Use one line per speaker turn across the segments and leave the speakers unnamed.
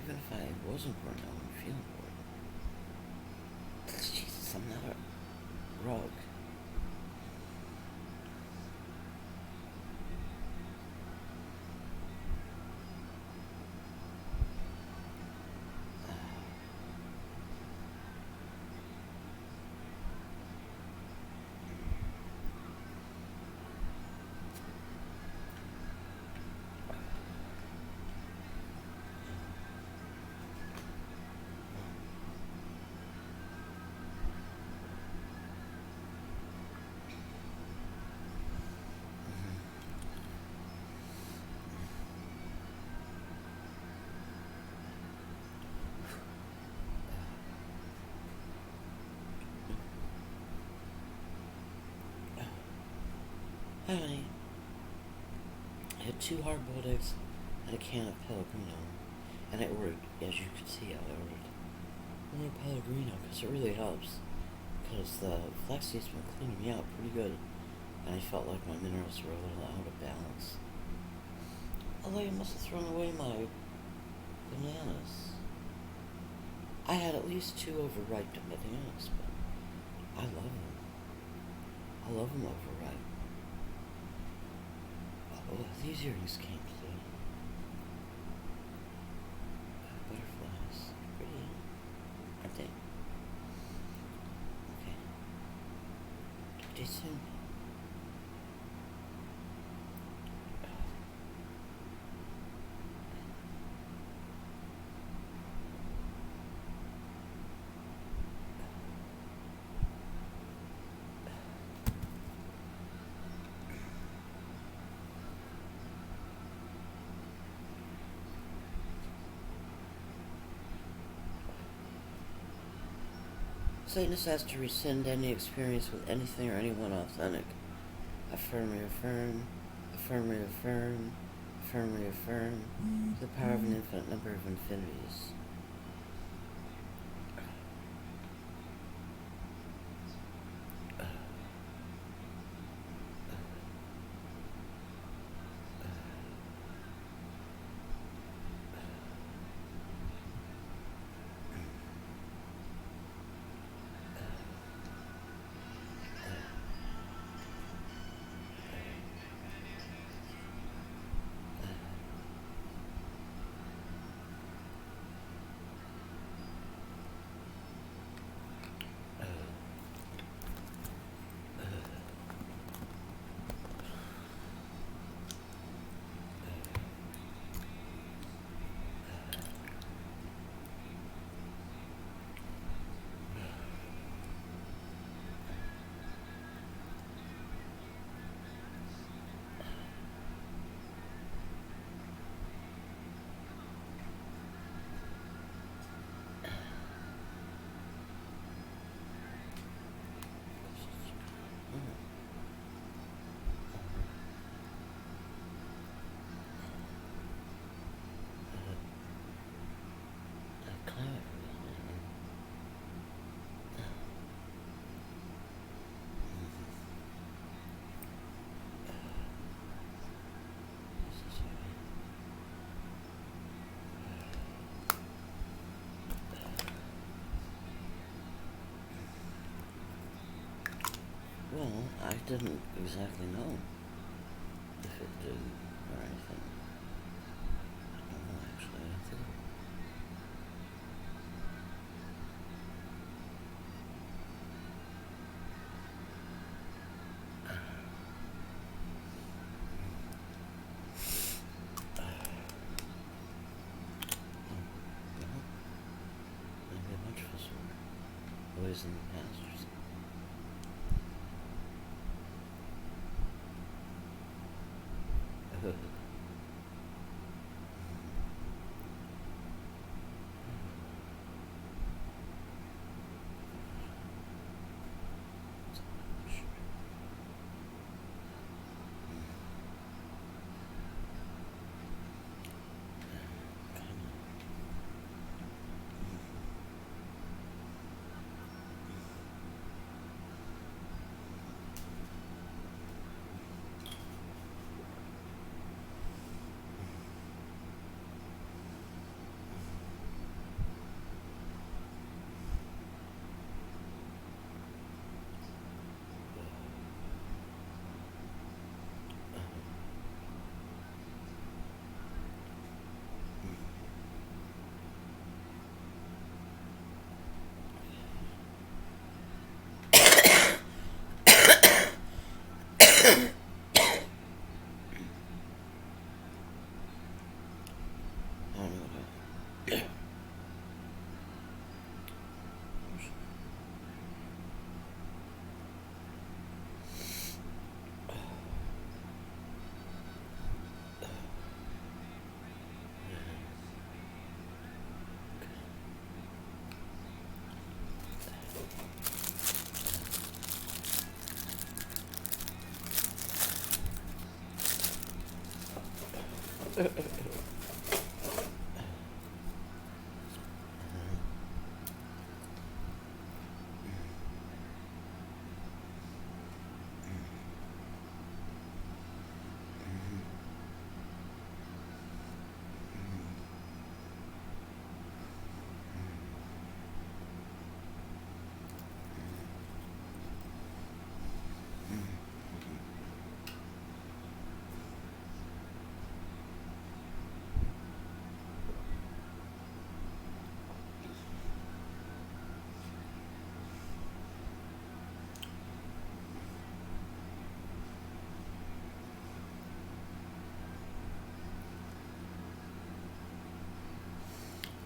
even if I wasn't bored, I wouldn't feel bored. Jesus, I'm not a rug. Hi, honey. I had 2 hard-boiled eggs and a can of Pellegrino. And I ordered, as you can see, I ordered more Pellegrino because it really helps. Because the flaxseed's been cleaning me out pretty good. And I felt like my minerals were a little out of balance. Although you must have thrown away my bananas. I had at least 2 overripe bananas, but I love them. I love them overripe. Oh, these earrings came too. Butterflies. Pretty, aren't they? Okay. Talk to you soon. Satanist has to rescind any experience with anything or anyone authentic. Affirm, reaffirm, affirm, reaffirm, affirm, reaffirm, the power of an infinite number of infinities. Well, I didn't exactly know if it did or anything. I don't know, actually. I think. Well, maybe a bunch of us were always in the past or something.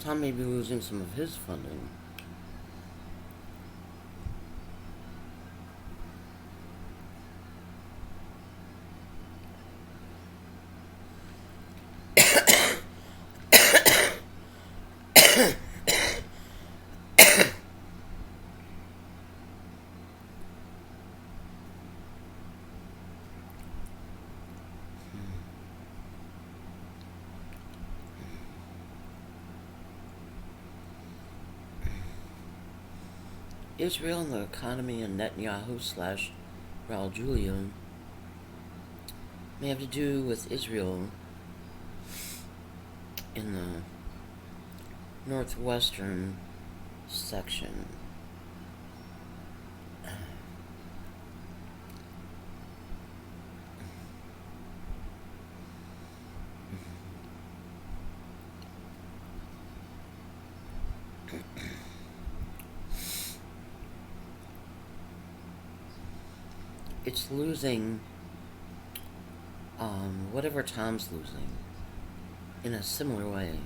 Tom may be losing some of his funding. Israel and the economy and Netanyahu slash Raul Julia may have to do with Israel in the northwestern section. It's losing whatever Tom's losing in a similar way.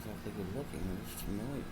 Exactly good looking, it's just annoying.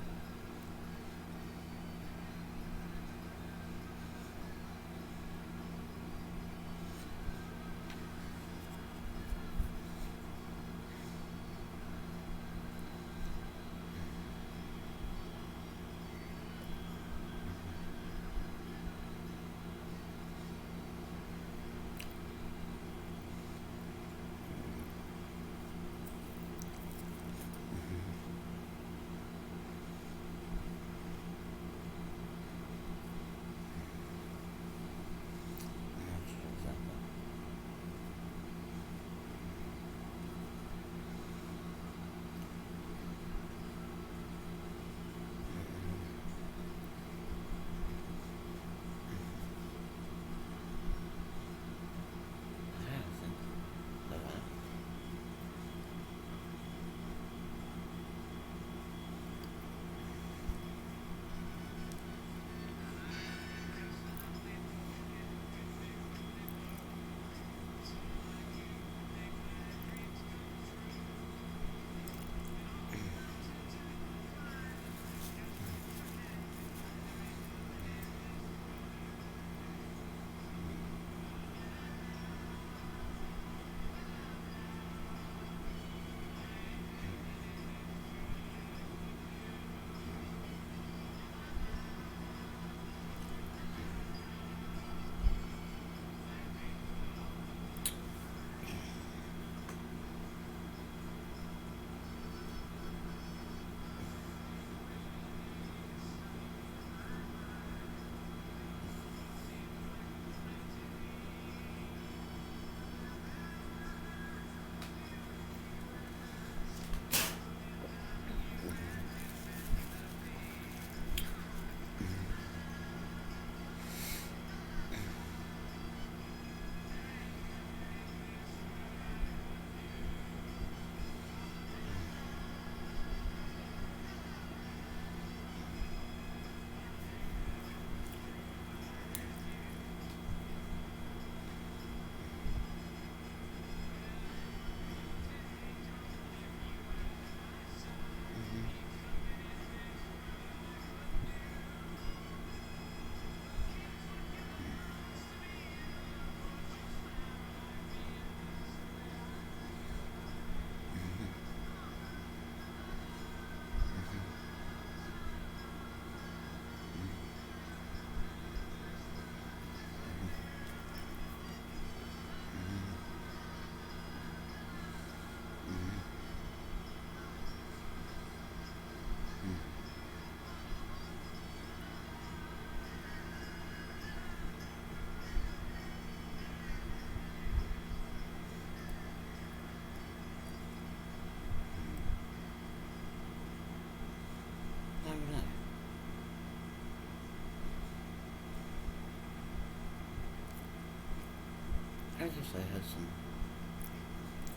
guess I had some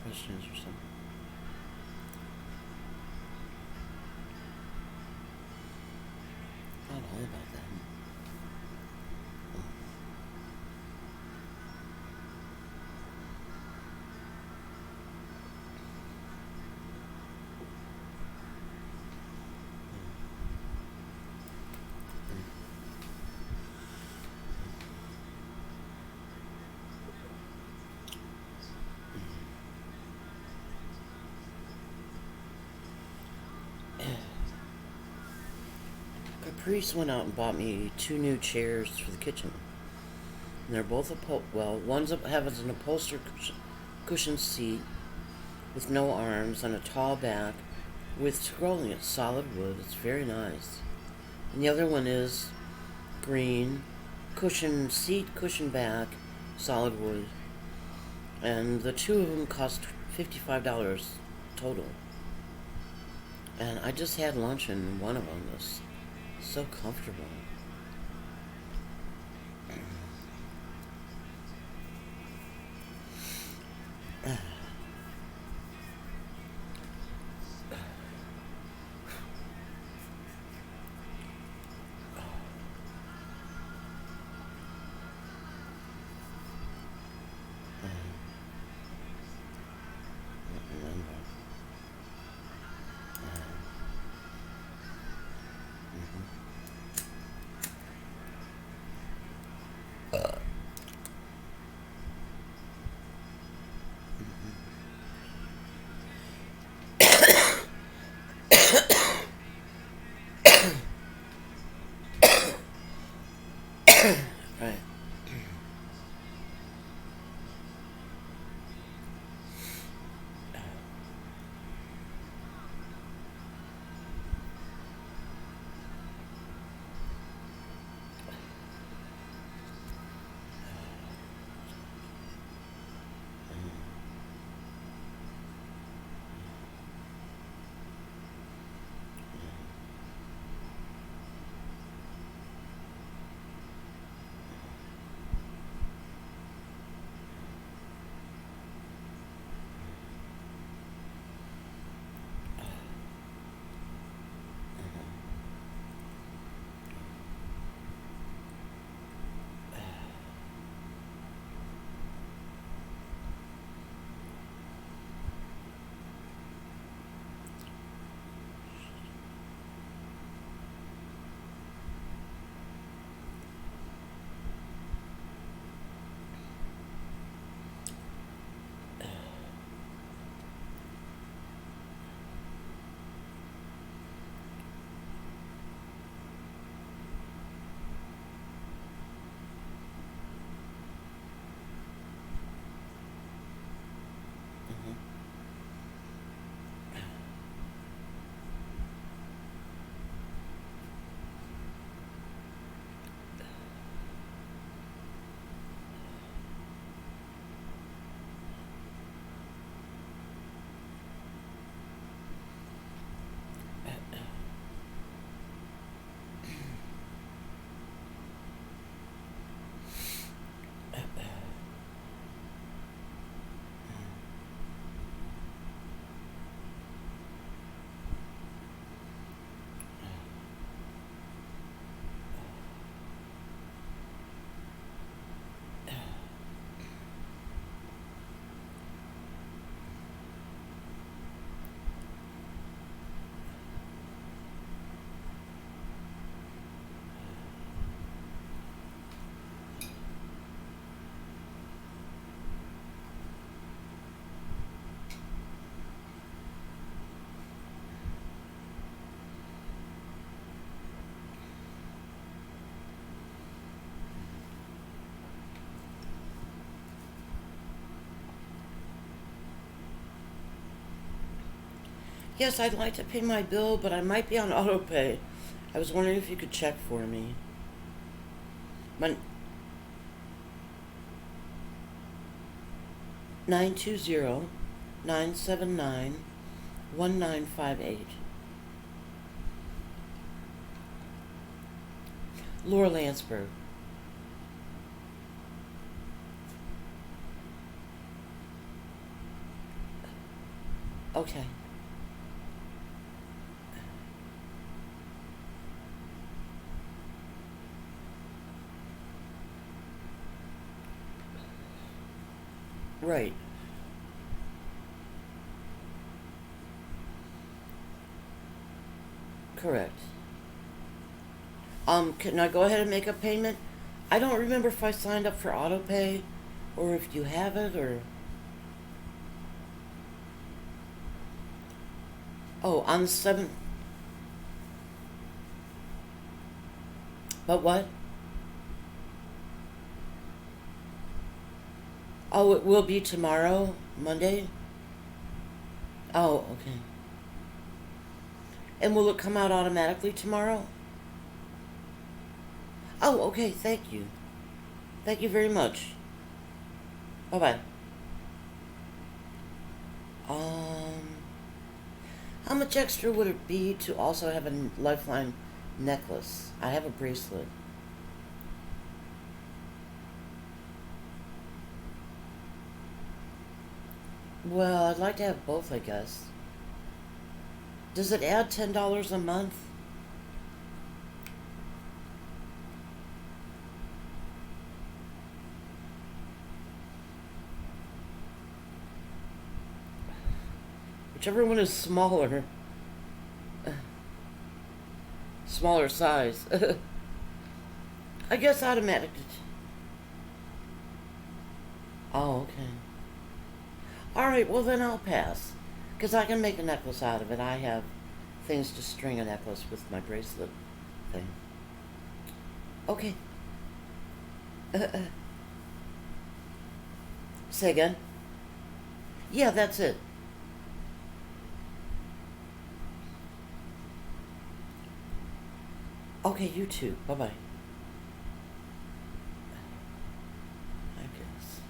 questions or something. Not all about that. Caprice went out and bought me 2 new chairs for the kitchen. And they're both one's has an upholstered cushion seat with no arms and a tall back with scrolling. It's solid wood. It's very nice. And the other one is green, cushion seat, cushion back, solid wood. And the two of them cost $55 total. And I just had lunch in one of them. It was so comfortable. Right. Yes, I'd like to pay my bill, but I might be on auto pay. I was wondering if you could check for me. My 920-979-1958. Laura Landsberg. Okay. Right. Correct. Can I go ahead and make a payment? I don't remember if I signed up for auto pay or if you have it or. Oh, on the 7th. But what? Oh, it will be tomorrow, Monday? Oh, okay. And will it come out automatically tomorrow? Oh, okay, thank you. Thank you very much. Bye bye. Um, how much extra would it be to also have a Lifeline necklace? I have a bracelet. Well, I'd like to have both, I guess. Does it add $10 a month? Whichever one is smaller. Smaller size. I guess automatic. Oh, okay. Alright, well then I'll pass. Because I can make a necklace out of it. I have things to string a necklace with my bracelet thing. Okay. Say again? Yeah, that's it. Okay, you too. Bye bye. I guess.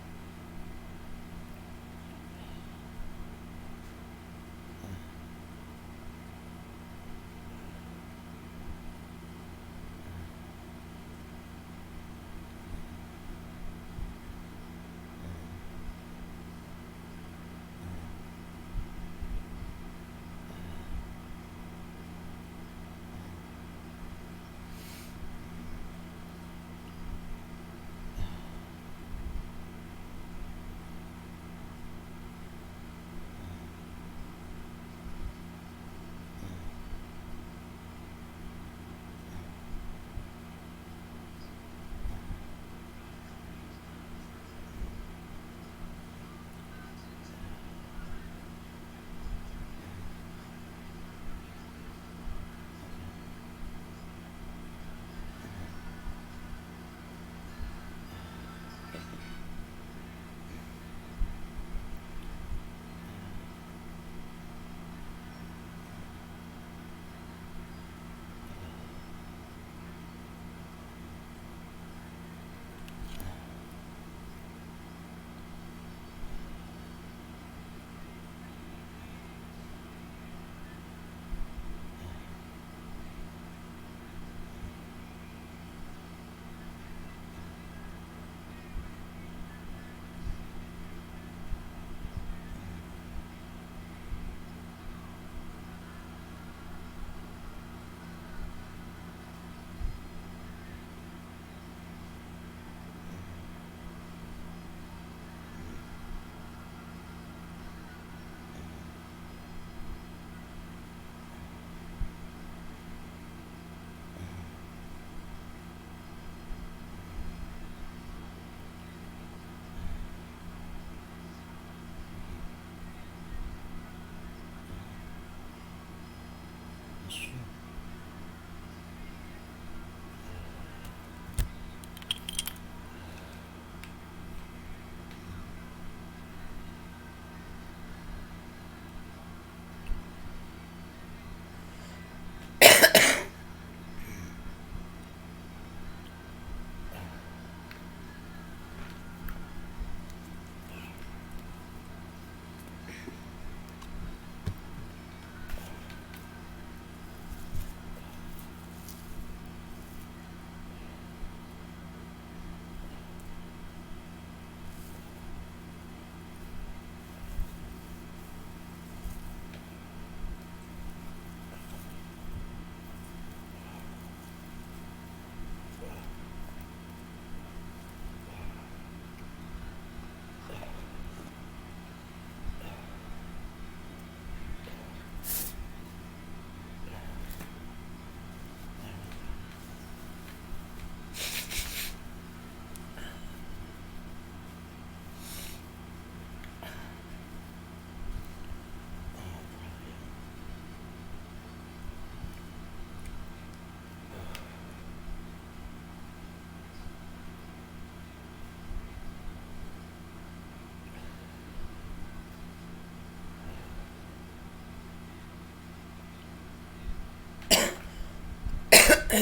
Oh,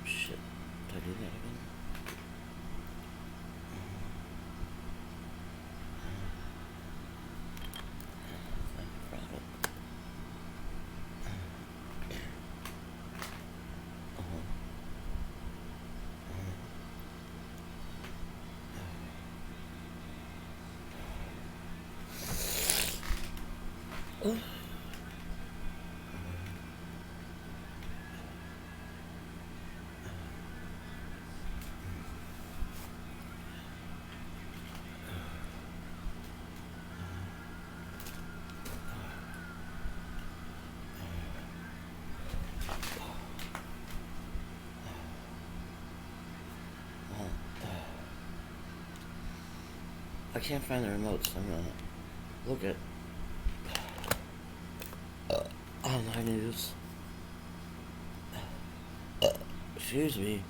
shit. Did I do that again? Thank you, Prophet. Uh-huh. I can't find the remote, so I'm gonna look at online news. Excuse me.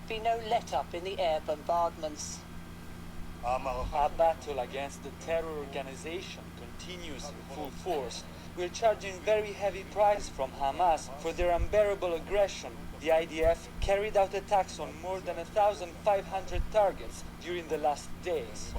Be no let-up in the air bombardments.
Our battle against the terror organization continues in full force. We're charging very heavy price from Hamas for their unbearable aggression. The IDF carried out attacks on more than 1,500 targets during the last days.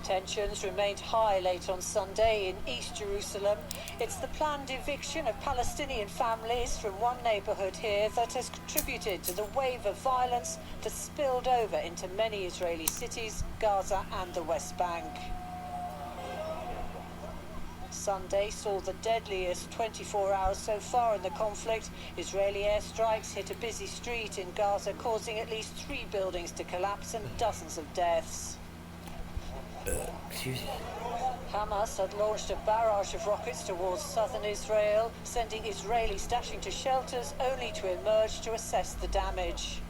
Tensions remained high late on Sunday in East Jerusalem. It's the planned eviction of Palestinian families from one neighborhood here that has contributed to the wave of violence that spilled over into many Israeli cities, Gaza and the West Bank. Sunday saw the deadliest 24 hours so far in the conflict. Israeli airstrikes hit a busy street in Gaza, causing at least 3 buildings to collapse and dozens of deaths.
Excuse me.
Hamas had launched a barrage of rockets towards southern Israel, sending Israelis dashing to shelters only to emerge to assess the damage.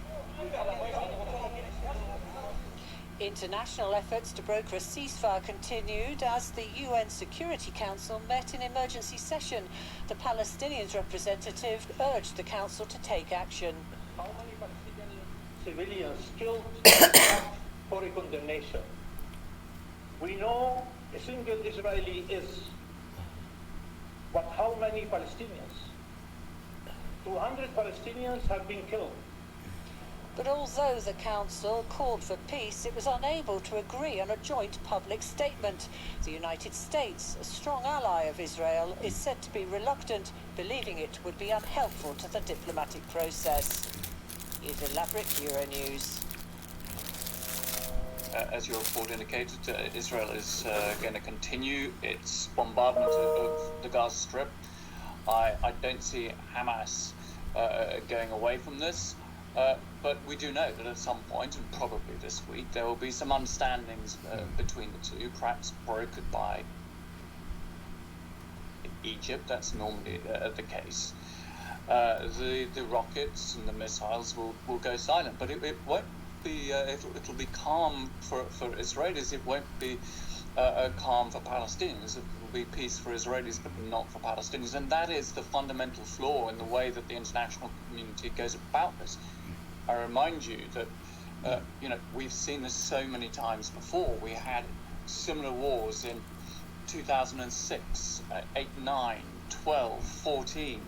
International efforts to broker a ceasefire continued as the UN Security Council met in emergency session. The Palestinians' representative urged the council to take action.
How many Palestinian civilians killed for a condemnation? We know a single Israeli is, but how many Palestinians? 200 Palestinians have been killed.
But although the council called for peace, it was unable to agree on a joint public statement. The United States, a strong ally of Israel, is said to be reluctant, believing it would be unhelpful to the diplomatic process. Eva Labrik, Euronews.
As your report indicated, Israel is going to continue its bombardment of the Gaza Strip. I don't see Hamas going away from this. But we do know that at some point, and probably this week, there will be some understandings between the two, perhaps brokered by Egypt. That's normally the case. The rockets and the missiles will go silent, but it won't be. It'll be calm for Israelis. It won't be calm for Palestinians. It will be peace for Israelis, but not for Palestinians. And that is the fundamental flaw in the way that the international community goes about this. I remind you that we've seen this so many times before. We had similar wars in 2006, 8, 9, 12, 14,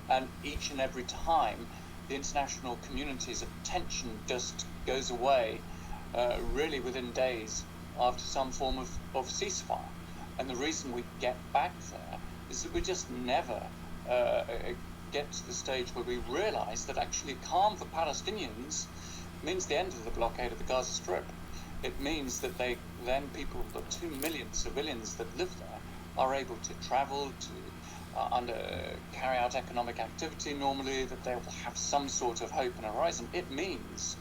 and each and every time the international community's attention just goes away really within days after some form of ceasefire. And the reason we get back there is that we just never get to the stage where we realize that actually calm for Palestinians means the end of the blockade of the Gaza Strip. It means that the 2 million civilians that live there, are able to travel, to carry out economic activity normally, that they will have some sort of hope and horizon. It means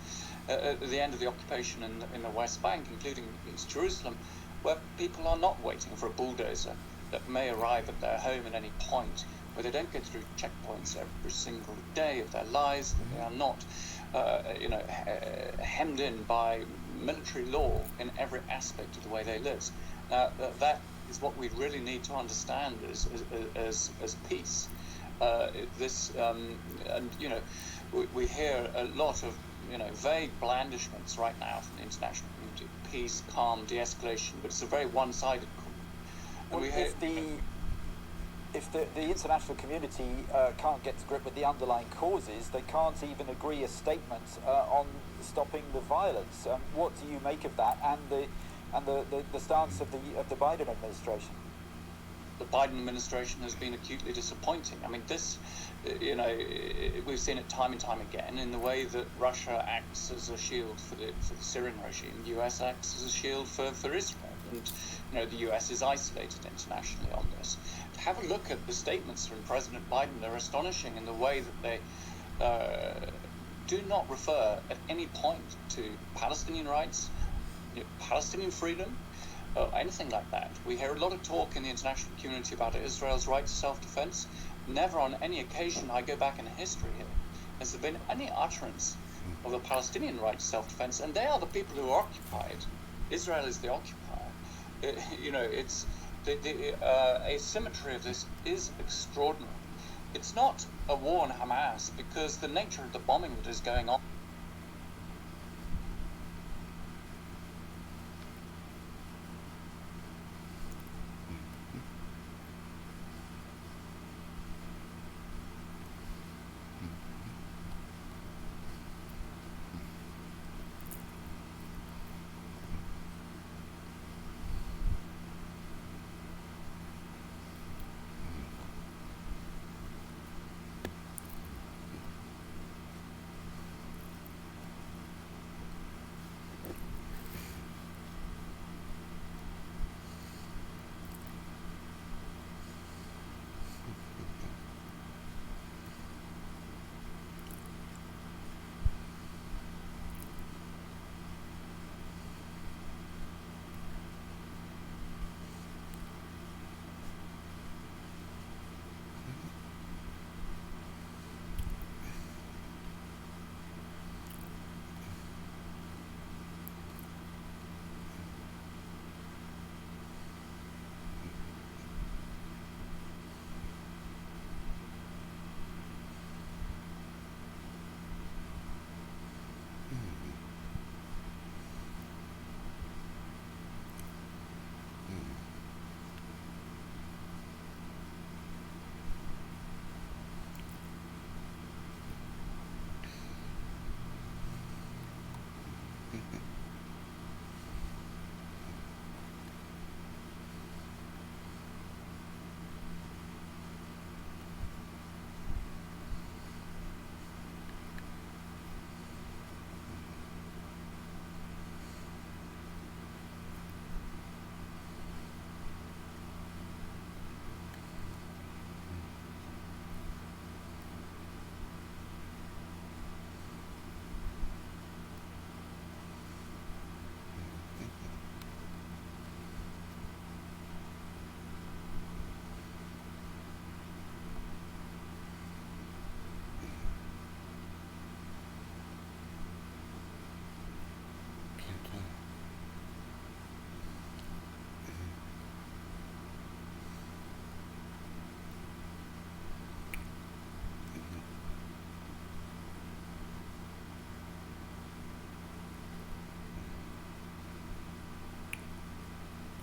the end of the occupation in the West Bank, including East Jerusalem, where people are not waiting for a bulldozer that may arrive at their home at any point, where they don't go through checkpoints every single day of their lives, that they are not hemmed in by military law in every aspect of the way they live. Now, that is what we really need to understand as peace. We hear a lot of vague blandishments right now from the international community: peace, calm, de-escalation, but it's a very one-sided call.
Well, if the international community can't get to grip with the underlying causes, they can't even agree a statement on stopping the violence. What do you make of that, and the stance of the Biden administration?
The Biden administration has been acutely disappointing. I mean, this, we've seen it time and time again in the way that Russia acts as a shield for the Syrian regime. The US acts as a shield for Israel, and the US is isolated internationally on this. Have a look at the statements from President Biden. They're astonishing in the way that they do not refer at any point to Palestinian rights, Palestinian freedom, anything like that. We hear a lot of talk in the international community about Israel's right to self-defense. Never on any occasion, I go back in history here, has there been any utterance of the Palestinian right to self-defense, and they are the people who are occupied. Israel is the occupier. It's the asymmetry of this is extraordinary. It's not a war on Hamas, because the nature of the bombing that is going on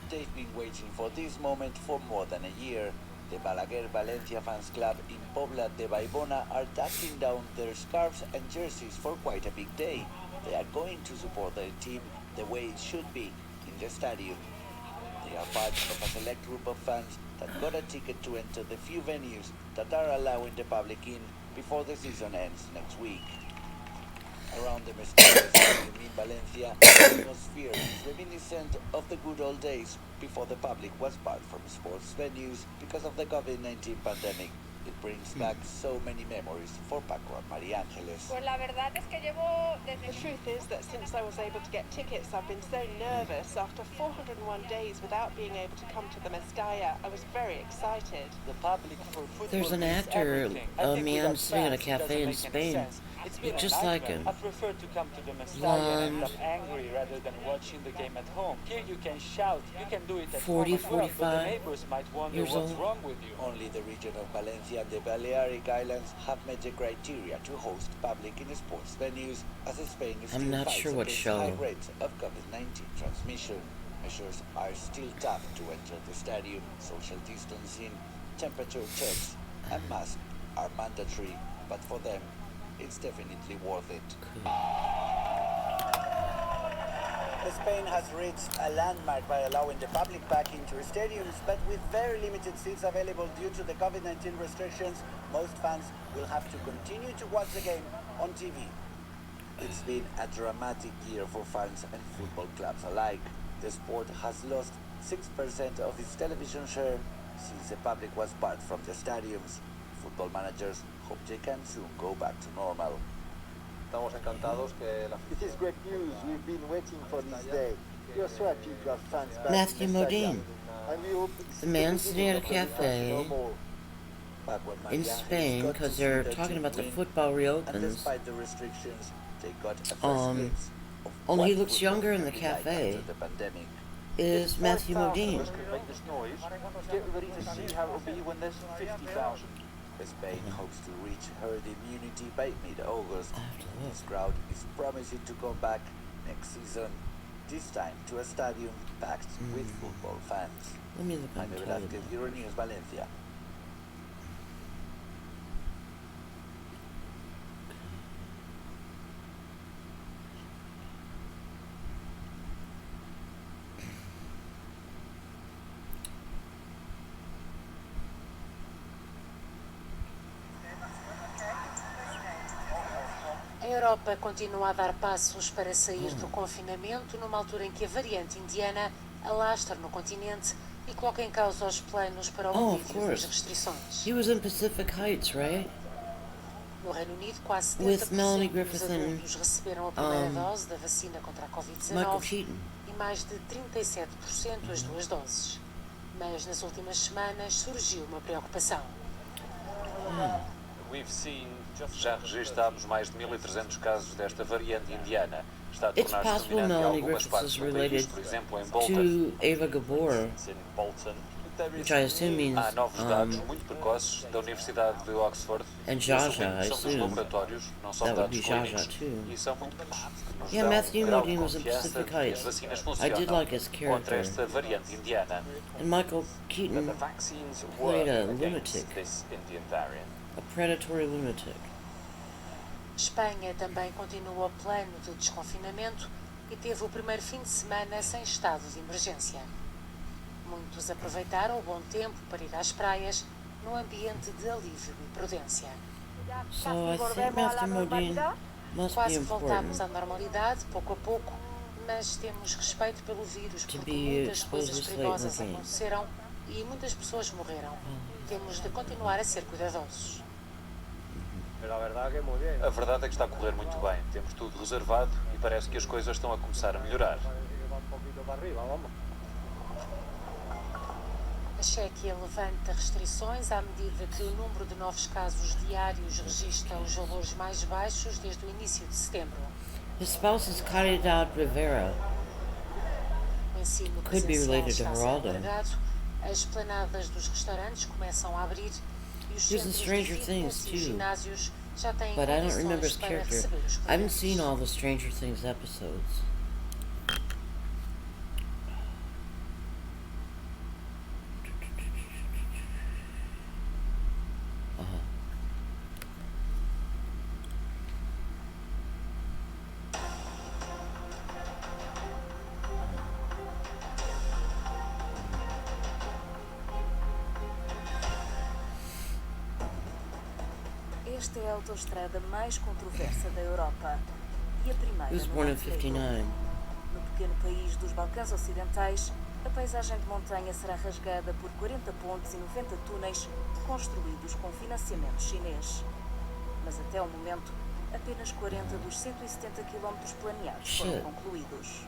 They've been waiting for this moment for more than a year. The Balaguer Valencia Fans Club in Pobla de Baibona are tucking down their scarves and jerseys for quite a big day. They are going to support their team the way it should be, in the stadium. They are part of a select group of fans that got a ticket to enter the few venues that are allowing the public in before the season ends next week. Around the Mestalla Stadium in Valencia, the atmosphere is reminiscent of the good old days before the public was barred from sports venues because of the COVID-19 pandemic. It brings back so many memories for Paco and María Ángeles.
Pues la verdad es que llevo desde...
The truth is that since I was able to get tickets, I've been so nervous. After 401 days without being able to come to the Mestalla, I was very excited.
The public for football
There's an
is
actor,
everything. I
a
think
man
without
sitting in a
fans, it
cafe
doesn't
in
make any
Spain.
sense. It's been
Look
a
just like
nightmare.
him.
I prefer to come to the Mestalla and end up
Blonde.
angry rather than watching the game at home. Here you can shout, you can do it at
40,
home as well, but the
45
neighbors might wonder
years
what's
old.
wrong with you.
Only the region of Valencia and the Balearic Islands have met the criteria to host public in sports venues, as Spain is
I'm
still
not
fights
sure what
against
show.
high rates of COVID-19 transmission. Measures are still tough to enter the stadium. Social distancing, temperature checks, and masks are mandatory, but for them, it's definitely worth it. Spain has reached a landmark by allowing the public back into stadiums, but with very limited seats available due to the COVID-19 restrictions, most fans will have to continue to watch the game on TV. It's been a dramatic year for fans and football clubs alike. The sport has lost 6% of its television share since the public was barred from the stadiums. Football managers hope they can soon go back to normal.
Estamos encantados que la...
It is great news. We've been waiting for this day. We are so happy to have fans back
Matthew
in the stadium.
Modine,
And we hope it's
the man
beginning
sitting at a
of the return to
cafe
normal.
But when
in
María
Spain,
got to
because
see
they're
their
talking
team
about the
win,
football
and
reopens.
despite the restrictions, they got a first
Um,
glimpse of
only
what
he looks
football
younger in
can
the
be like
cafe.
after the pandemic.
Is Matthew
5,000
Modine.
of us could make this noise. Get ready to see how it'll be when there's 50,000.
Spain hopes to reach herd immunity by mid-August.
I have to look.
This crowd is promising to come back next season, this time to a stadium packed with football fans.
Let me look on
Jaime Velázquez,
television.
Euronews, Valencia.
A Europa continua a dar passos para sair do confinamento numa altura em que a variante indiana alastra no continente e coloca em causa os planos para o
Oh, of
alívio das
course.
restrições.
He was in Pacific Heights, right?
No Reino Unido, quase
With
70%
Melanie
dos
Griffith and,
adultos receberam a primeira
um,
dose da vacina contra a
Michael
Covid-19
Keaton.
e mais de 37% as duas doses. Mas nas últimas semanas surgiu uma preocupação.
Já registámos mais de 1.300 casos desta variante indiana. Está a
It's
tornar-se
possible
dominante em
Melanie
algumas
Griffiths
partes
is
do país,
related
por exemplo, em Bolton.
to Ava Gabor, which I assume means
Há novos dados muito precoces da Universidade de Oxford.
and
Os
Jaja, I
são dos
assume.
laboratórios, não são
That would
dados
be Jaja
clínicos.
too.
E são muito precoces, que nos
Yeah,
dão
Matthew
grau de
Modine was in
confiança
Pacific
de que as
Heights.
vacinas
I
funcionam
did like his
contra
character.
esta variante indiana.
And Michael Keaton played a lunatic, a predatory lunatic.
Espanha também continua o plano de desconfinamento e teve o primeiro fim de semana sem estado de emergência. Muitos aproveitaram o bom tempo para ir às praias num ambiente de alívio e prudência.
So I think Matthew Modine must be
Quase voltámos
important
à normalidade, pouco a pouco, mas temos respeito pelo vírus
to
porque
be
muitas
exposed
coisas
this late in the
perigosas
game.
aconteceram e muitas pessoas morreram. Temos de continuar a ser cuidadosos.
A verdade é que está a correr muito bem. Temos tudo reservado e parece que as coisas estão a começar a melhorar.
A Chequia levanta restrições à medida que o número de novos casos diários registra os valores mais baixos desde o início de setembro.
His spouse is Caridad Rivera.
O ensino
Could be
presencial
related to
está a ser
Geraldo.
alargado, as esplanadas dos restaurantes começam a abrir e os
He was in
centros de
Stranger
fitness
Things,
e os
too.
ginásios já têm
But I don't remember
condições
his
para
character.
receber os
I haven't
clientes.
seen all the Stranger Things episodes.
Esta é a autoestrada mais controversa da Europa e a primeira
He was
no
born in
Montenegro.
59.
No pequeno país dos Balcãs Ocidentais, a paisagem de montanha será rasgada por 40 pontes e 90 túneis construídos com financiamento chinês. Mas até o momento, apenas 40 dos 170 quilómetros planeados foram
Shit.
concluídos.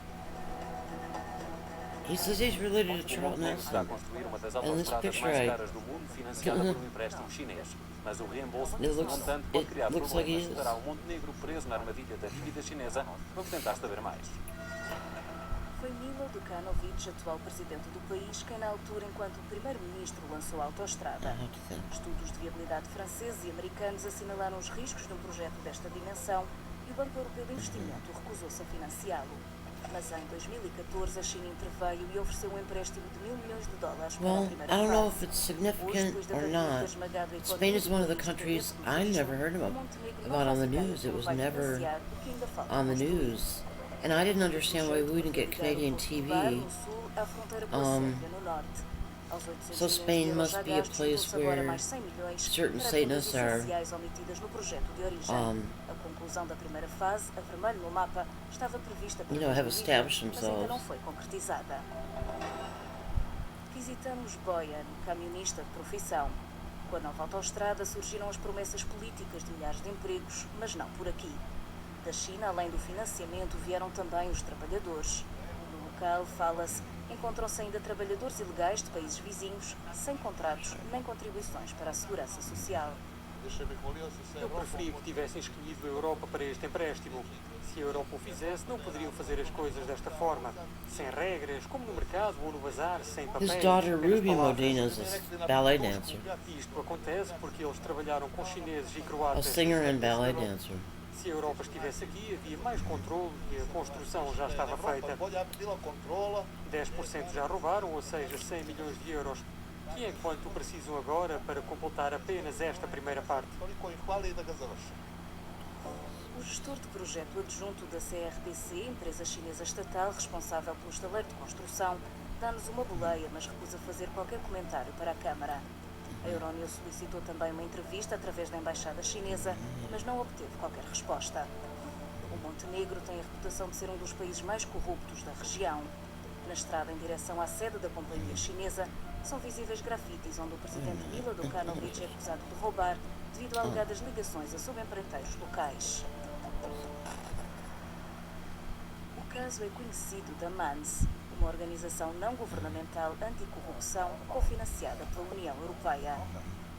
He says he's related to
O
Charlton
Montenegro está a
Heston.
construir uma das
And this
autoestradas
picture,
mais
I...
caras do mundo, financiada por um empréstimo chinês. Mas o reembolso
It
desse
looks-
montante pode
it
criar
looks like
problemas.
he is.
Estará o Montenegro preso na armadilha da dívida chinesa. Vamos tentar saber mais.
Foi Milo Đukanović, atual presidente do país, quem na altura, enquanto primeiro-ministro, lançou a autoestrada. Estudos de viabilidade franceses e americanos assinalaram os riscos de um projeto desta dimensão e o Banco Europeu de Investimento recusou-se a financiá-lo. Mas em 2014 a China interveio e ofereceu um empréstimo de $1.000 milhões para a
Well,
primeira
I don't know
fase.
if it's
Hoje,
significant
depois da
or
pandemia ter
not.
esmagado a economia
Spain is
do
one of the
país
countries
dependente do
I
turismo,
never heard
o
about
Montenegro não
on the
faz ideia
news. It
como
was
vai
never
financiar o que ainda falta
on the
construir.
news. And I didn't understand why we wouldn't get Canadian TV.
No sul, à fronteira com a Sérvia, no norte. Aos 800
So Spain
milhões de euros
must
já
be a
gastos,
place
juntam-se agora
where
mais 100 milhões
certain
para
Satanists
coisas
are,
essenciais omitidas no projeto de origem. A conclusão da primeira fase, a vermelho no mapa, estava prevista para
have
2020,
established
mas ainda
themselves.
não foi concretizada. Visitamos Boyan, camionista de profissão. Com a nova autoestrada surgiram as promessas políticas de milhares de empregos, mas não por aqui. Da China, além do financiamento, vieram também os trabalhadores. No local, fala-se, encontram-se ainda trabalhadores ilegais de países vizinhos, sem contratos nem contribuições para a segurança social.
Eu preferia que tivessem escolhido a Europa para este empréstimo. Se a Europa o fizesse, não poderiam fazer as coisas desta forma. Sem regras, como no mercado ou no bazar, sem papéis.
His daughter
apenas
Ruby
palavras.
Modena is a ballet dancer,
Isto acontece porque eles trabalharam com chineses e
a
croatas.
singer and ballet dancer.
Se a Europa estivesse aqui, havia mais controle e a construção já estava feita. 10% já roubaram, ou seja, 100 milhões de euros. Que é quanto precisam agora para completar apenas esta primeira parte?
O gestor de projeto adjunto da CRDC, empresa chinesa estatal responsável pelo estaleiro de construção, dá-nos uma boleia, mas recusa fazer qualquer comentário para a Câmara. A Euronews solicitou também uma entrevista através da Embaixada Chinesa, mas não obteve qualquer resposta. O Montenegro tem a reputação de ser um dos países mais corruptos da região. Na estrada em direção à sede da companhia chinesa, são visíveis grafites onde o presidente Milo Đukanović é acusado de roubar devido a alegadas ligações a subempreiteiros locais. O caso é conhecido da MANS, uma organização não governamental anticorrupção cofinanciada pela União Europeia.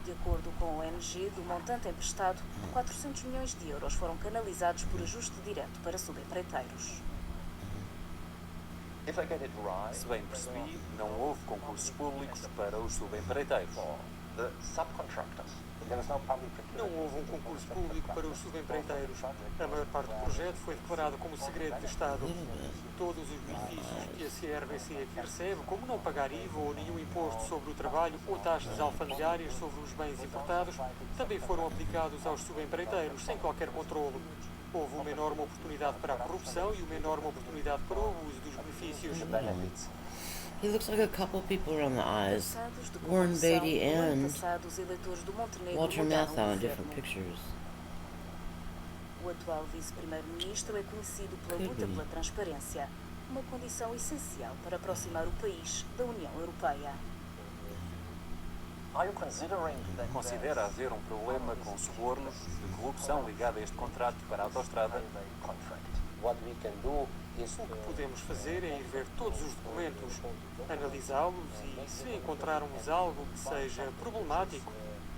De acordo com a ONG, do montante emprestado, 400 milhões de euros foram canalizados por ajuste direto para subempreiteiros.
Se bem percebi, não houve concursos públicos para os subempreiteiros.
Não houve um concurso público para os subempreiteiros. A maior parte do projeto foi declarado como segredo de Estado. Todos os benefícios que a CRBC aqui recebe, como não pagar IVA ou nenhum imposto sobre o trabalho ou taxas alfandegárias sobre os bens importados, também foram aplicados aos subempreiteiros, sem qualquer controlo. Houve uma enorme oportunidade para a corrupção e uma enorme oportunidade para o uso dos benefícios.
He looks like a couple people around the eyes.
Passados de
Warren
corrupção,
Beatty
no ano
and
passado, os eleitores do Montenegro
Walter
mudaram
Matthau
o
in different
governo.
pictures.
O atual vice-primeiro-ministro é conhecido pela
Could
luta
be.
pela transparência, uma condição essencial para aproximar o país da União Europeia.
Considera haver um problema com subornos de corrupção ligado a este contrato para a autoestrada?
O que podemos fazer é ir ver todos os documentos, analisá-los e, se encontrarmos algo que seja problemático,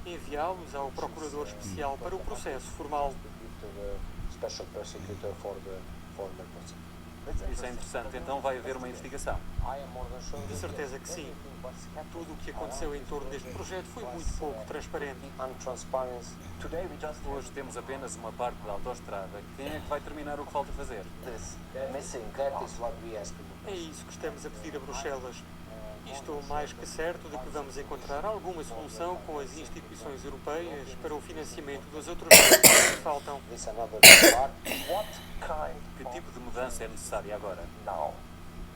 enviá-los ao Procurador Especial para o processo formal.
Isso é interessante, então vai haver uma investigação.
De certeza que sim. Tudo o que aconteceu em torno deste projeto foi muito pouco transparente.
Hoje temos apenas uma parte da autoestrada. Quem é que vai terminar o que falta fazer?
É isso que estamos a pedir a Bruxelas. E estou mais que certo de que vamos encontrar alguma solução com as instituições europeias para o financiamento das outras coisas que faltam.
Que tipo de mudança é necessária agora?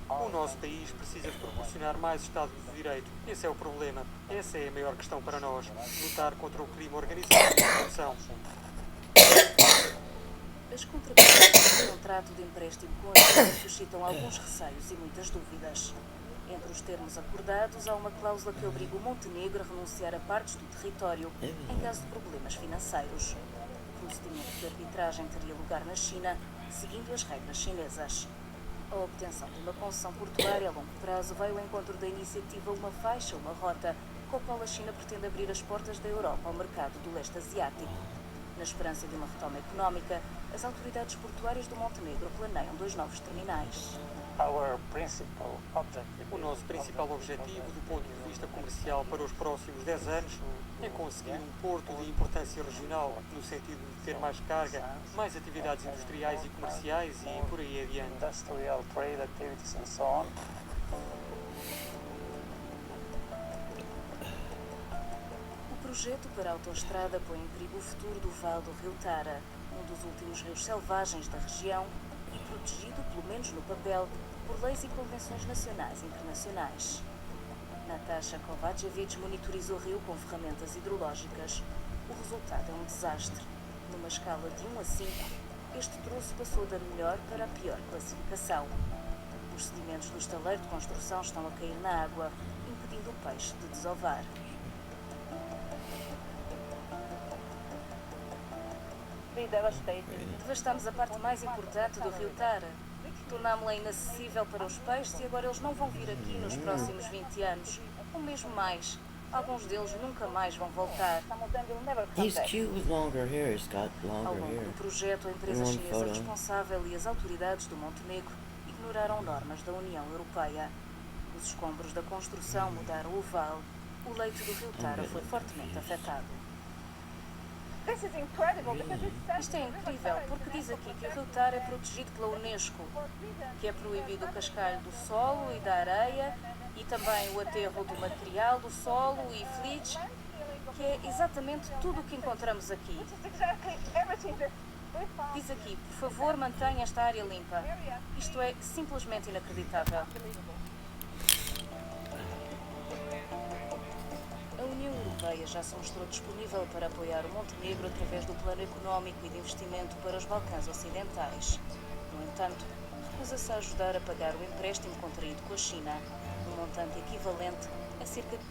O nosso país precisa de proporcionar mais Estado de Direito. Esse é o problema. Essa é a maior questão para nós. Lutar contra o crime organizado e a corrupção.
As contrapartidas do contrato de empréstimo com a China suscitam alguns receios e muitas dúvidas. Entre os termos acordados, há uma cláusula que obriga o Montenegro a renunciar a partes do território em caso de problemas financeiros. O procedimento de arbitragem teria lugar na China, seguindo as regras chinesas. A obtenção de uma concessão portuária a longo prazo vai ao encontro da iniciativa Uma Faixa, Uma Rota, com a qual a China pretende abrir as portas da Europa ao mercado do leste asiático. Na esperança de uma retoma económica, as autoridades portuárias do Montenegro planeiam 2 novos terminais.
O nosso principal objetivo, do ponto de vista comercial para os próximos 10 anos, é conseguir um porto de importância regional, no sentido de ter mais carga, mais atividades industriais e comerciais e por aí adiante.
O projeto para a autoestrada põe em perigo o futuro do Vale do Rio Tara, um dos últimos rios selvagens da região e protegido, pelo menos no papel, por leis e convenções nacionais e internacionais. Natasha Kovacevic monitoriza o rio com ferramentas hidrológicas. O resultado é um desastre. Numa escala de 1 a 5, este troço passou da melhor para a pior classificação. Os sedimentos do estaleiro de construção estão a cair na água, impedindo o peixe de desovar. Devastamos a parte mais importante do rio Tara. Tornámo-la inacessível para os peixes e agora eles não vão vir aqui nos próximos 20 anos. Ou mesmo mais. Alguns deles nunca mais vão voltar.
He's cute with longer hair. He's got
Ao
longer
longo
hair.
do projeto, a empresa
In one
chinesa
photo.
responsável e as autoridades do Montenegro ignoraram normas da União Europeia. Os escombros da construção mudaram o vale. O leito do rio Tara foi fortemente afetado. Isto é incrível, porque diz aqui que o rio Tara é protegido pela Unesco, que é proibido o cascalho do solo e da areia, e também o aterro do material do solo e flits, que é exatamente tudo o que encontramos aqui. Diz aqui, por favor, mantenha esta área limpa. Isto é simplesmente inacreditável. A União Europeia já se mostrou disponível para apoiar o Montenegro através do Plano Económico e de Investimento para os Balcãs Ocidentais. No entanto, recusa-se a ajudar a pagar o empréstimo contraído com a China, um montante equivalente a cerca de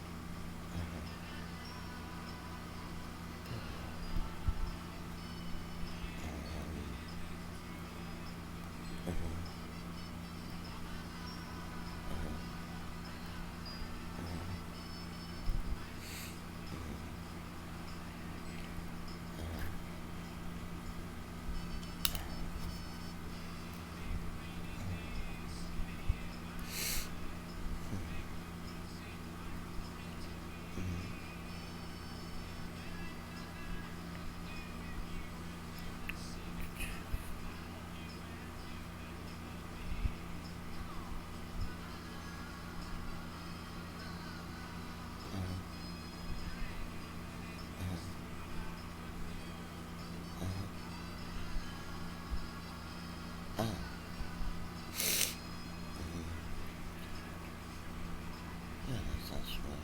Yeah, that sounds familiar.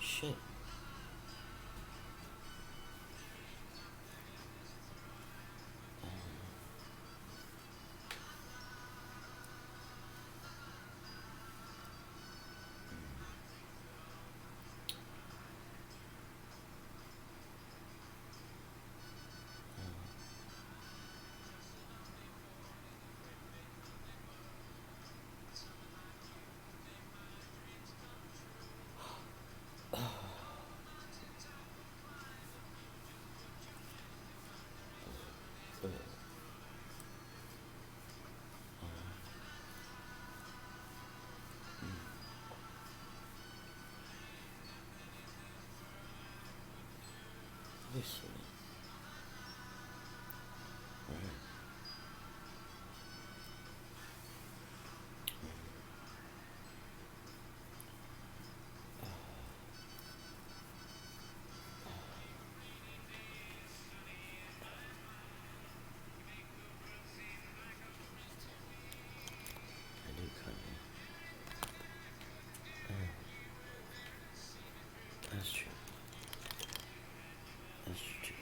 Shit. Listen. That's true. That's true.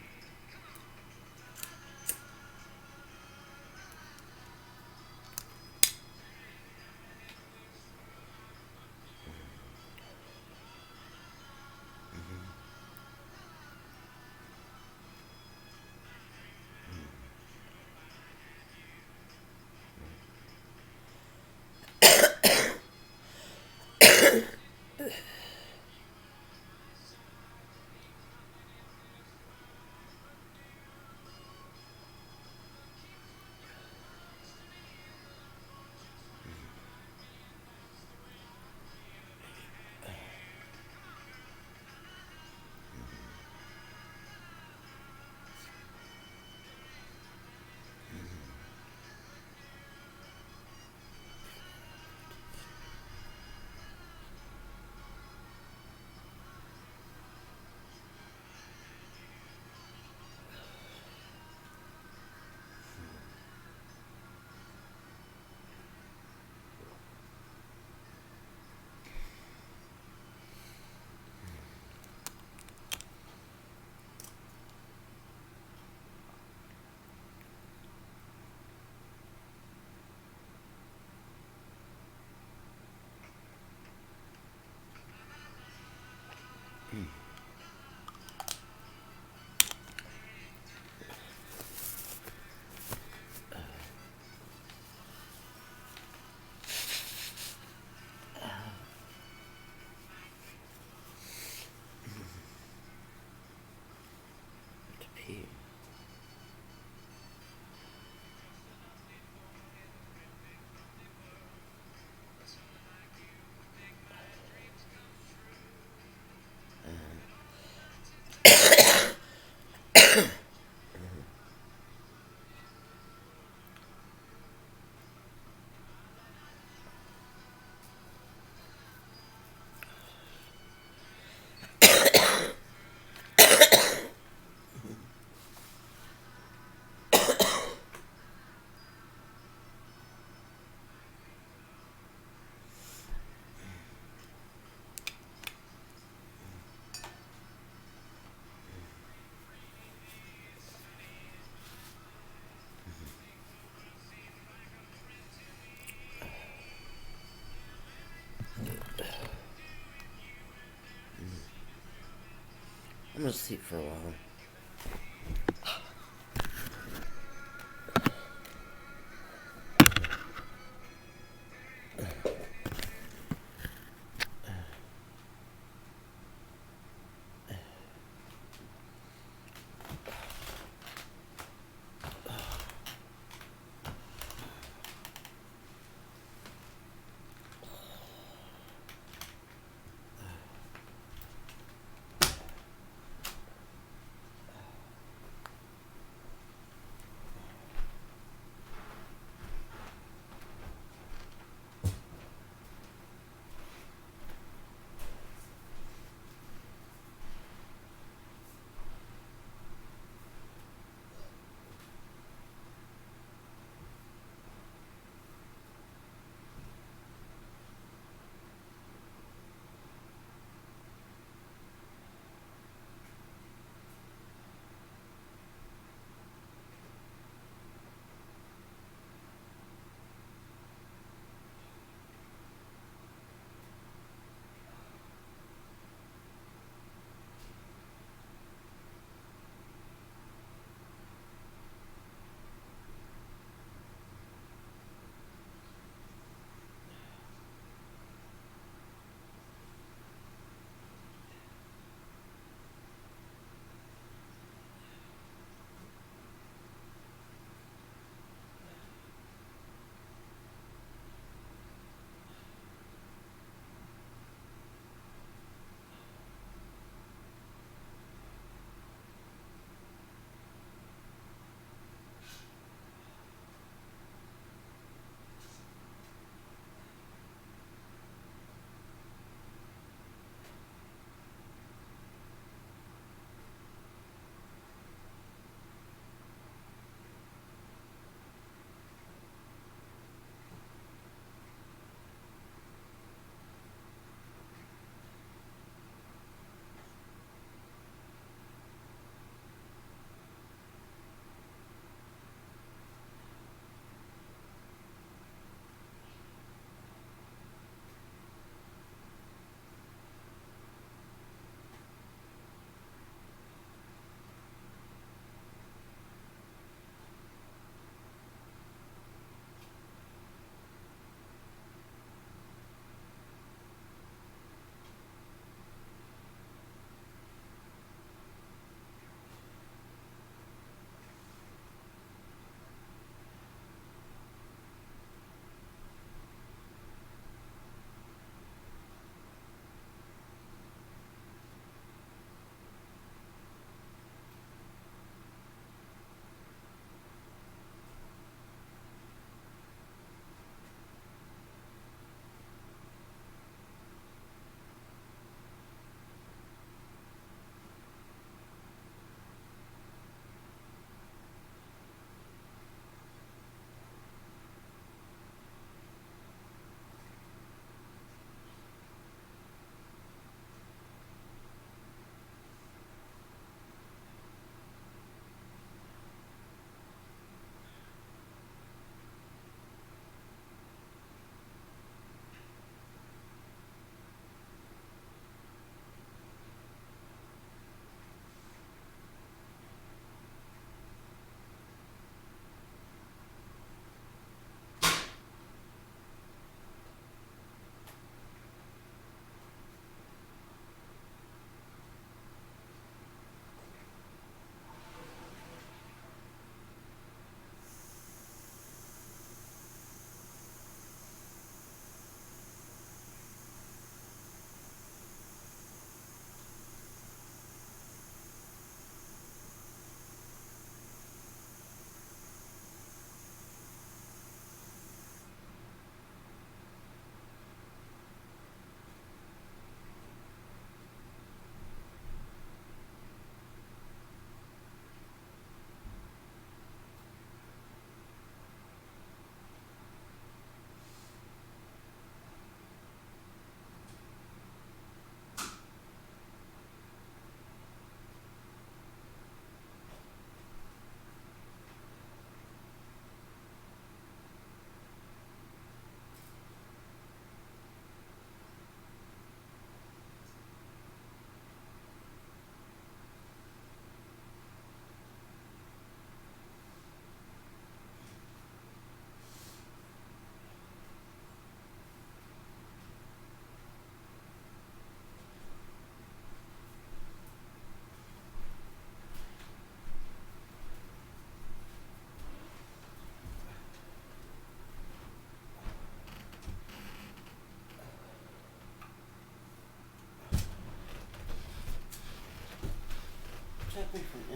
I'm gonna sleep for a while.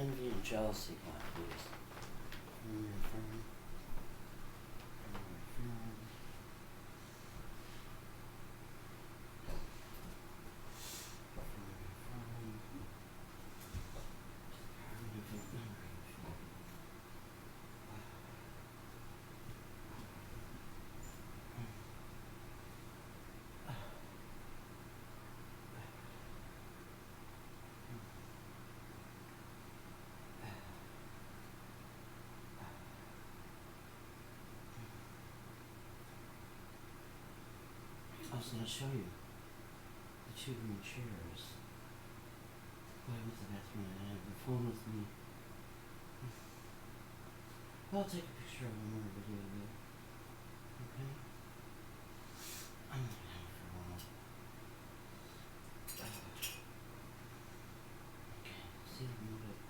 envy and jealousy, God, please. From your friend. From your friend. I was going to show you the two green chairs. But I went to the bathroom and I have the phone with me. I'll take a picture of them or a video of it. Okay? I'm not down for a while. Okay, see you in a bit.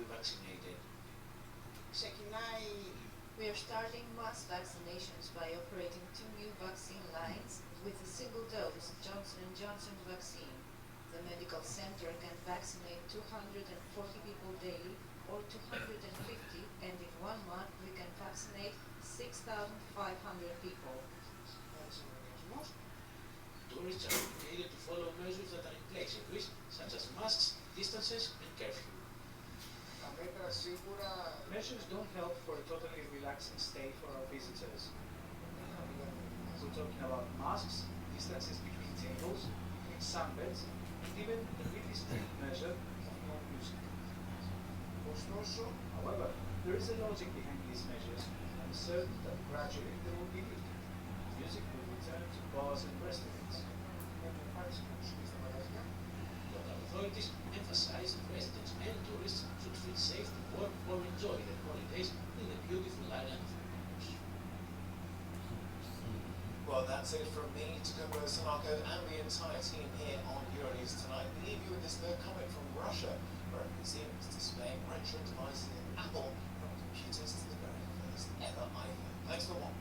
Vaccinated.
We are starting mass vaccinations by operating 2 new vaccine lines with a single dose Johnson & Johnson vaccine. The medical center can vaccinate 240 people daily or 250, and in 1 month we can vaccinate 6,500 people.
Tourists are obligated to follow measures that are in place in Greece, such as masks, distances, and curfew.
Measures don't help for a totally relaxing stay for our visitors. We're talking about masks, distances between tables, sunbeds, and even a really strict measure of no music. However, there is a logic behind these measures, and I'm certain that gradually they will be lifted. Music will return to bars and restaurants.
Local authorities emphasize that residents and tourists should feel safe to work or enjoy their holidays in the beautiful island of Rhodes.
Well, that's it from me, Takumbo Sanako, and the entire team here on Euronews Tonight. We leave you with this comment from Russia, where a museum is displaying retro devices in Apple, from computers to the very first ever iPhone. Thanks for watching.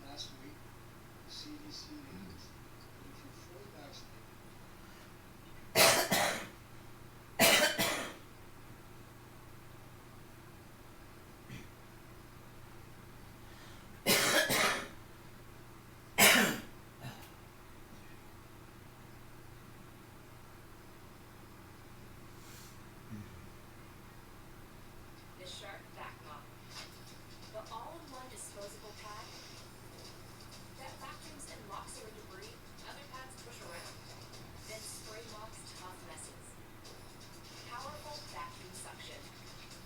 Last week, the CDC announced that if you're fully vaccinated,
the Shark Vac Mop, the all-in-one disposable pad that vacuums and mops away debris other pads push around, then spray mops tough messes. Powerful vacuum suction,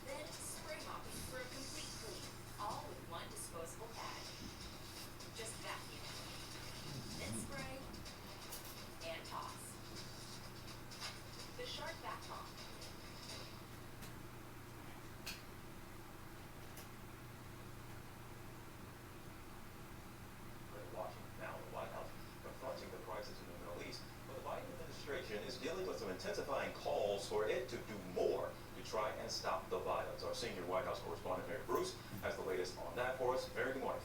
then spray mopping for a complete clean, all with one disposable pad. Just vacuum, then spray, and toss. The Shark Vac Mop.
Intensifying calls for it to do more to try and stop the violence. Our senior White House correspondent, Mary Bruce, has the latest on that for us. Mary, good morning.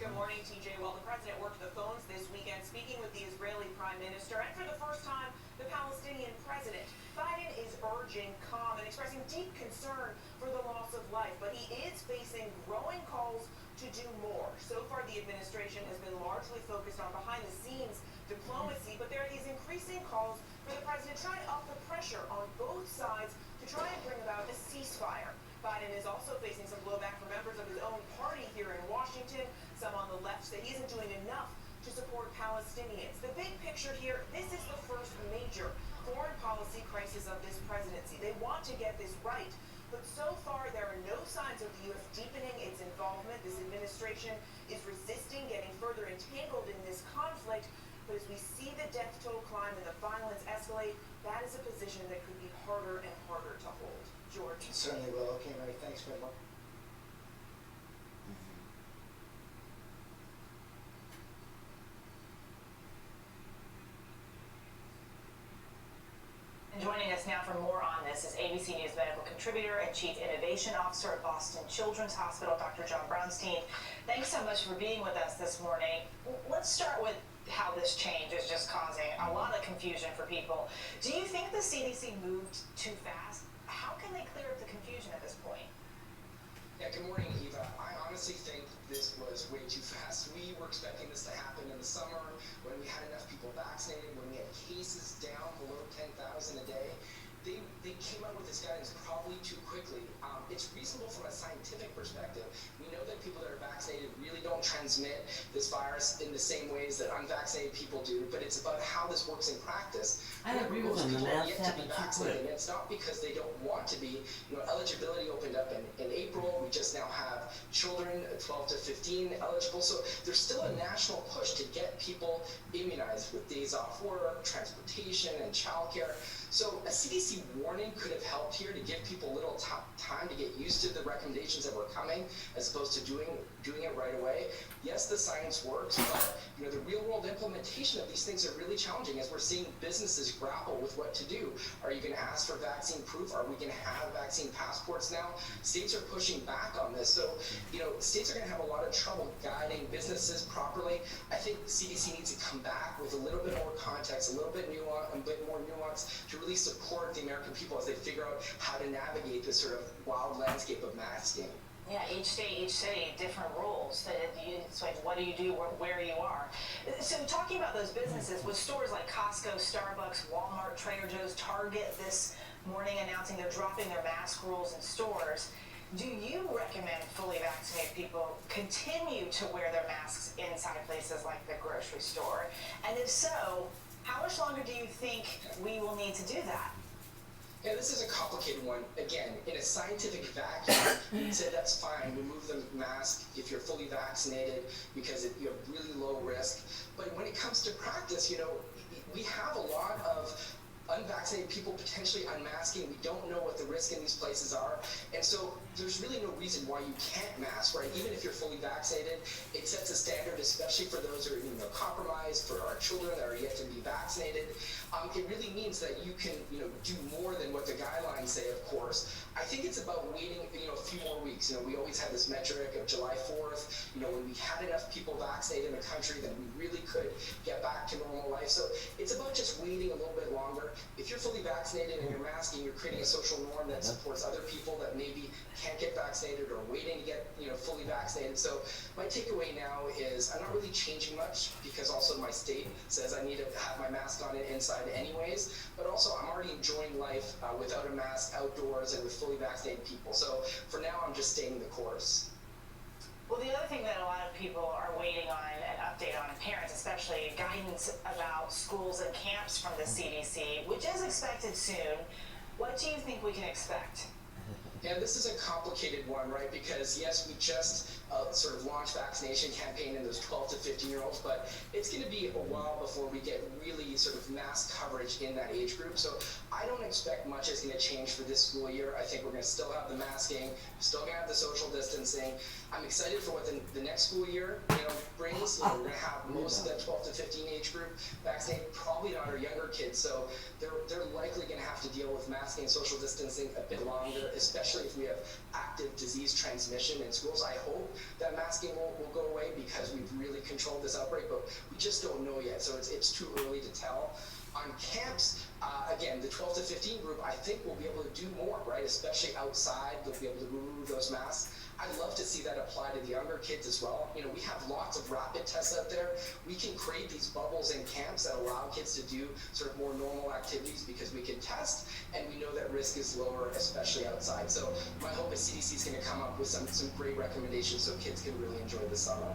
Good morning, TJ. Well, the president worked the phones this weekend speaking with the Israeli prime minister, and for the first time, the Palestinian president. Biden is urging calm and expressing deep concern for the loss of life, but he is facing growing calls to do more. So far, the administration has been largely focused on behind-the-scenes diplomacy, but there are these increasing calls for the president trying to up the pressure on both sides to try and bring about a ceasefire. Biden is also facing some blowback from members of his own party here in Washington. Some on the left say he isn't doing enough to support Palestinians. The big picture here, this is the first major foreign policy crisis of this presidency. They want to get this right. But so far, there are no signs of the U.S. deepening its involvement. This administration is resisting getting further entangled in this conflict. But as we see the death toll climb and the violence escalate, that is a position that could be harder and harder to hold. George?
Certainly will. Okay, Mary, thanks very much.
us now for more on this is ABC News medical contributor and chief innovation officer at Boston Children's Hospital, Dr. John Brownstein. Thanks so much for being with us this morning. Let's start with how this change is just causing a lot of confusion for people. Do you think the CDC moved too fast? How can they clear up the confusion at this point?
Yeah, good morning, Eva. I honestly think this was way too fast. We were expecting this to happen in the summer when we had enough people vaccinated, when we had cases down below 10,000 a day. They came out with this guidance probably too quickly. It's reasonable from a scientific perspective. We know that people that are vaccinated really don't transmit this virus in the same ways that unvaccinated people do, but it's about how this works in practice.
I agree with them. The mask happened too quick.
And it's not because they don't want to be. You know, eligibility opened up in April. We just now have children 12 to 15 eligible. So there's still a national push to get people immunized with days off work, transportation, and childcare. So a CDC warning could have helped here to give people a little time to get used to the recommendations that were coming, as opposed to doing it right away. Yes, the science works, but you know, the real-world implementation of these things are really challenging as we're seeing businesses grapple with what to do. Are you going to ask for vaccine proof? Are we going to have vaccine passports now? States are pushing back on this, so you know, states are going to have a lot of trouble guiding businesses properly. I think the CDC needs to come back with a little bit more context, a little bit more nuance to really support the American people as they figure out how to navigate this sort of wild landscape of masking.
Yeah, each state, each city, different rules. It's like, what do you do where you are? So talking about those businesses, with stores like Costco, Starbucks, Walmart, Trader Joe's, Target this morning announcing they're dropping their mask rules in stores, do you recommend fully vaccinated people continue to wear their masks inside places like the grocery store? And if so, how much longer do you think we will need to do that?
Yeah, this is a complicated one. Again, in a scientific vacuum, you say that's fine, remove the mask if you're fully vaccinated because you have really low risk. But when it comes to practice, you know, we have a lot of unvaccinated people potentially unmasking. We don't know what the risk in these places are. And so there's really no reason why you can't mask, right? Even if you're fully vaccinated, it sets a standard, especially for those who are immunocompromised, for our children that are yet to be vaccinated. It really means that you can, you know, do more than what the guidelines say, of course. I think it's about waiting, you know, a few more weeks. You know, we always had this metric of July 4th, you know, when we had enough people vaccinated in the country, then we really could get back to normal life. So it's about just waiting a little bit longer. If you're fully vaccinated and you're masking, you're creating a social norm that supports other people that maybe can't get vaccinated or waiting to get, you know, fully vaccinated. So my takeaway now is I'm not really changing much because also my state says I need to have my mask on inside anyways, but also I'm already enjoying life without a mask outdoors and with fully vaccinated people. So for now, I'm just staying the course.
Well, the other thing that a lot of people are waiting on an update on, and parents especially, guidance about schools and camps from the CDC, which is expected soon. What do you think we can expect?
Yeah, this is a complicated one, right? Because yes, we just sort of launched vaccination campaign in those 12 to 15-year-olds, but it's going to be a while before we get really sort of mass coverage in that age group. So I don't expect much is going to change for this school year. I think we're going to still have the masking, still going to have the social distancing. I'm excited for what the next school year, you know, brings. You know, we're going to have most of that 12 to 15 age group vaccinated, probably not our younger kids. So they're likely going to have to deal with masking and social distancing a bit longer, especially if we have active disease transmission in schools. I hope that masking will go away because we've really controlled this outbreak, but we just don't know yet. So it's too early to tell. On camps, again, the 12 to 15 group, I think will be able to do more, right? Especially outside, they'll be able to remove those masks. I'd love to see that apply to the younger kids as well. You know, we have lots of rapid tests out there. We can create these bubbles in camps that allow kids to do sort of more normal activities because we can test and we know that risk is lower, especially outside. So my hope is CDC is going to come up with some great recommendations so kids can really enjoy the summer.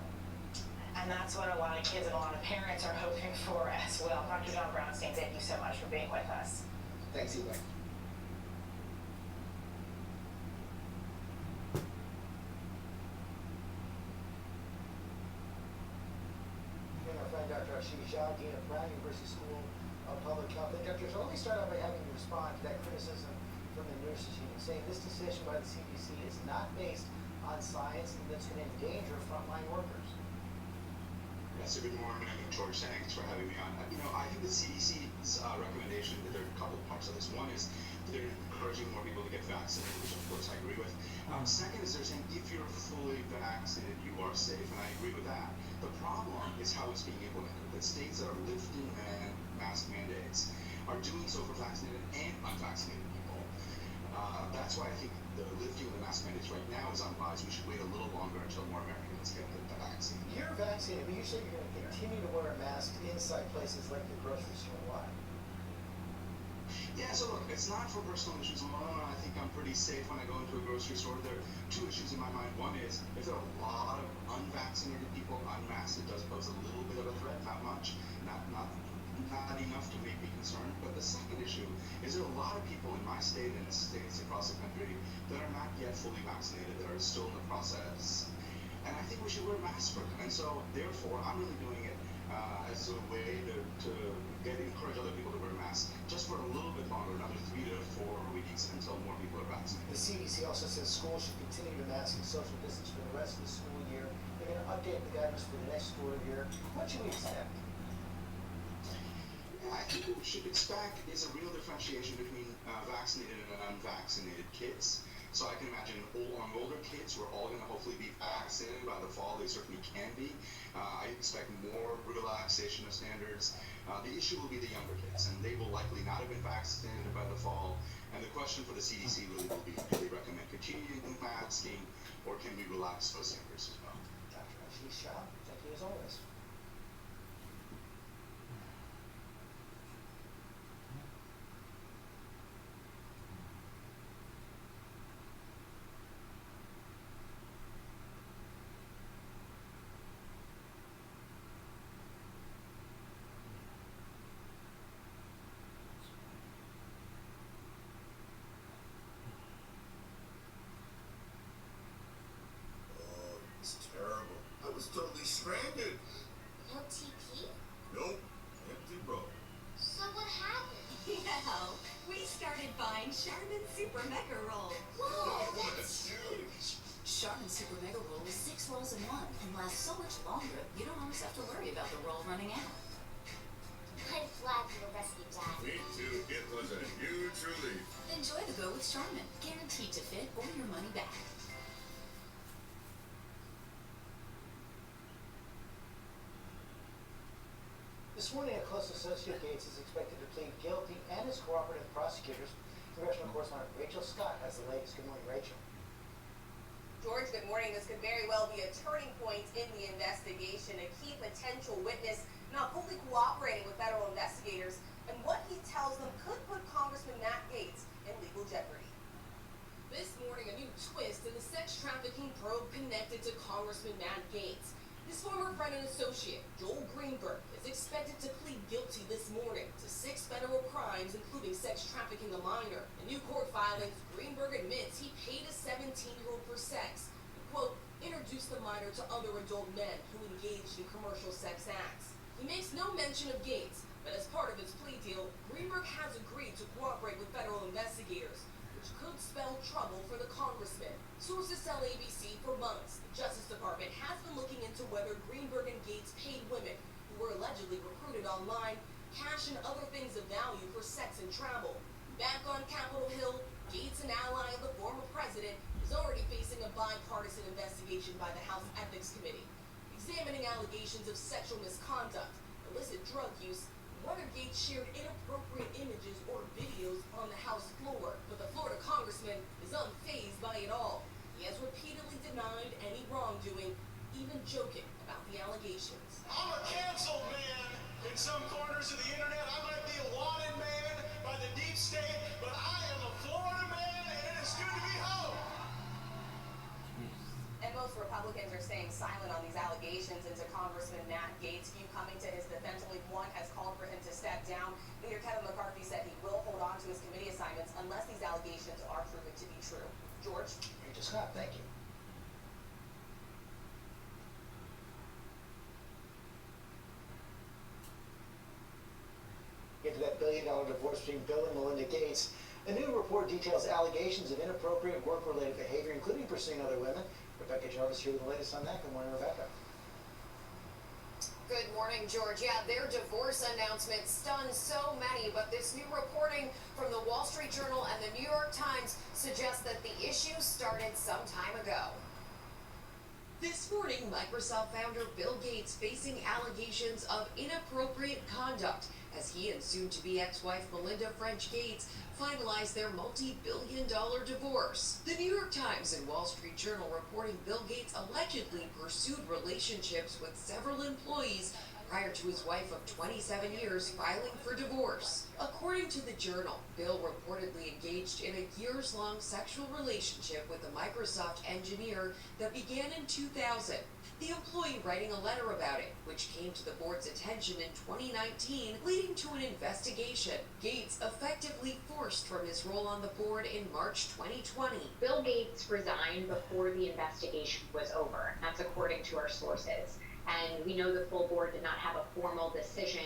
And that's what a lot of kids and a lot of parents are hoping for as well. Dr. John Brownstein, thank you so much for being with us.
Thanks, Eva.
Dr. Ashish Jha, Dean of Brown University School of Public Health. And Dr. let me start out by having you respond to that criticism from the nurses union, saying this decision by the CDC is not based on science and that's going to endanger frontline workers.
Yes, so good morning. I'm George. Thanks for having me on. I think the CDC's recommendation, that there are a couple of parts of this. One is they're encouraging more people to get vaccinated, which of course I agree with. Second is they're saying if you're fully vaccinated, you are safe, and I agree with that. The problem is how it's being implemented. The states that are lifting mask mandates are doing so for vaccinated and unvaccinated people. That's why I think the lifting of the mask mandates right now is unwise. We should wait a little longer until more Americans get the vaccine.
You're vaccinated, but you say you're going to continue to wear a mask inside places like the grocery store. Why?
Yeah, so look, it's not for personal issues alone. I think I'm pretty safe when I go into a grocery store. There are two issues in my mind. One is, if there are a lot of unvaccinated people unmasked, it does pose a little bit of a threat, not much, not enough to make me concerned. But the second issue is there are a lot of people in my state and states across the country that are not yet fully vaccinated, that are still in the process. And I think we should wear masks for them. And so, therefore, I'm really doing it as a way to encourage other people to wear masks just for a little bit longer, another 3 to 4 weeks until more people are vaccinated.
The CDC also says schools should continue to mask and social distance for the rest of the school year. They're going to update the guidance for the next school year. What should we expect?
I think what we should expect is a real differentiation between vaccinated and unvaccinated kids. So I can imagine among older kids, we're all going to hopefully be vaccinated by the fall. They certainly can be. I expect more relaxation of standards. The issue will be the younger kids, and they will likely not have been vaccinated by the fall. And the question for the CDC really will be, do they recommend continuing masking, or can we relax those standards as well?
Dr. Ashish Shah, thank you as always.
It's terrible. I was totally stranded.
No TP?
Nope. Empty road.
So what happened?
Well, we started buying Charmin Super Mega Roll.
Whoa, that's huge.
Charmin Super Mega Roll is 6 rolls in one and lasts so much longer, you don't always have to worry about the roll running out.
I'm glad you were rescued, Dad.
Me too. It was a huge relief.
Enjoy the go with Charmin. Guaranteed to fit or your money back.
This morning, a close associate of Gates is expected to plead guilty and is cooperating with prosecutors. Congressional correspondent Rachel Scott has the latest. Good morning, Rachel.
George, good morning. This could very well be a turning point in the investigation. A key potential witness not fully cooperating with federal investigators, and what he tells them could put Congressman Matt Gaetz in legal jeopardy.
This morning, a new twist in the sex trafficking probe connected to Congressman Matt Gaetz. His former friend and associate, Joel Greenberg, is expected to plead guilty this morning to 6 federal crimes, including sex trafficking a minor. In new court filings, Greenberg admits he paid a 17-year-old for sex and, quote, introduced the minor to other adult men who engaged in commercial sex acts. He makes no mention of Gaetz, but as part of his plea deal, Greenberg has agreed to cooperate with federal investigators, which could spell trouble for the congressman. Sources tell ABC for months the Justice Department has been looking into whether Greenberg and Gaetz paid women who were allegedly recruited online cash and other things of value for sex and travel. Back on Capitol Hill, Gaetz, an ally of the former president, is already facing a bipartisan investigation by the House Ethics Committee, examining allegations of sexual misconduct, illicit drug use, whether Gaetz shared inappropriate images or videos on the House floor. But the Florida congressman is unfazed by it all. He has repeatedly denied any wrongdoing, even joking about the allegations.
I'm a canceled man. In some corners of the internet, I might be a wanted man by the deep state, but I am a Florida man, and it is good to be home.
And most Republicans are staying silent on these allegations into Congressman Matt Gaetz. Few coming to his defense. Only one has called for him to step down. Leader Kevin McCarthy said he will hold on to his committee assignments unless these allegations are proven to be true. George?
Rachel Scott, thank you. Get to that billion-dollar divorce between Bill and Melinda Gates. A new report details allegations of inappropriate work-related behavior, including pursuing other women. Rebecca Jarvis here with the latest on that. Good morning, Rebecca.
Good morning, George. Yeah, their divorce announcement stunned so many, but this new reporting from the Wall Street Journal and the New York Times suggests that the issue started some time ago. This morning, Microsoft founder Bill Gates facing allegations of inappropriate conduct as he and soon-to-be ex-wife Melinda French Gates finalized their multi-billion-dollar divorce. The New York Times and Wall Street Journal reporting Bill Gates allegedly pursued relationships with several employees prior to his wife of 27 years filing for divorce. According to the Journal, Bill reportedly engaged in a years-long sexual relationship with a Microsoft engineer that began in 2000. The employee writing a letter about it, which came to the board's attention in 2019, leading to an investigation. Gates effectively forced from his role on the board in March 2020.
Bill Gates resigned before the investigation was over. That's according to our sources. And we know the full board did not have a formal decision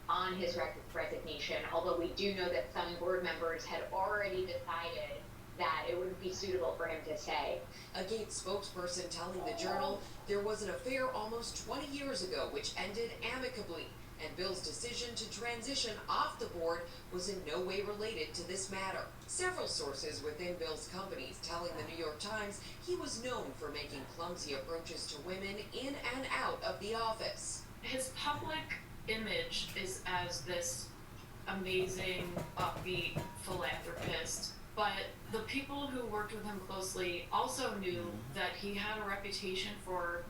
on his resignation, although we do know that some board members had already decided that it wouldn't be suitable for him to stay.
A Gates spokesperson telling the Journal there was an affair almost 20 years ago which ended amicably, and Bill's decision to transition off the board was in no way related to this matter. Several sources within Bill's companies telling the New York Times he was known for making clumsy approaches to women in and out of the office.
His public image is as this amazing, upbeat philanthropist, but the people who worked with him closely also knew that he had a reputation for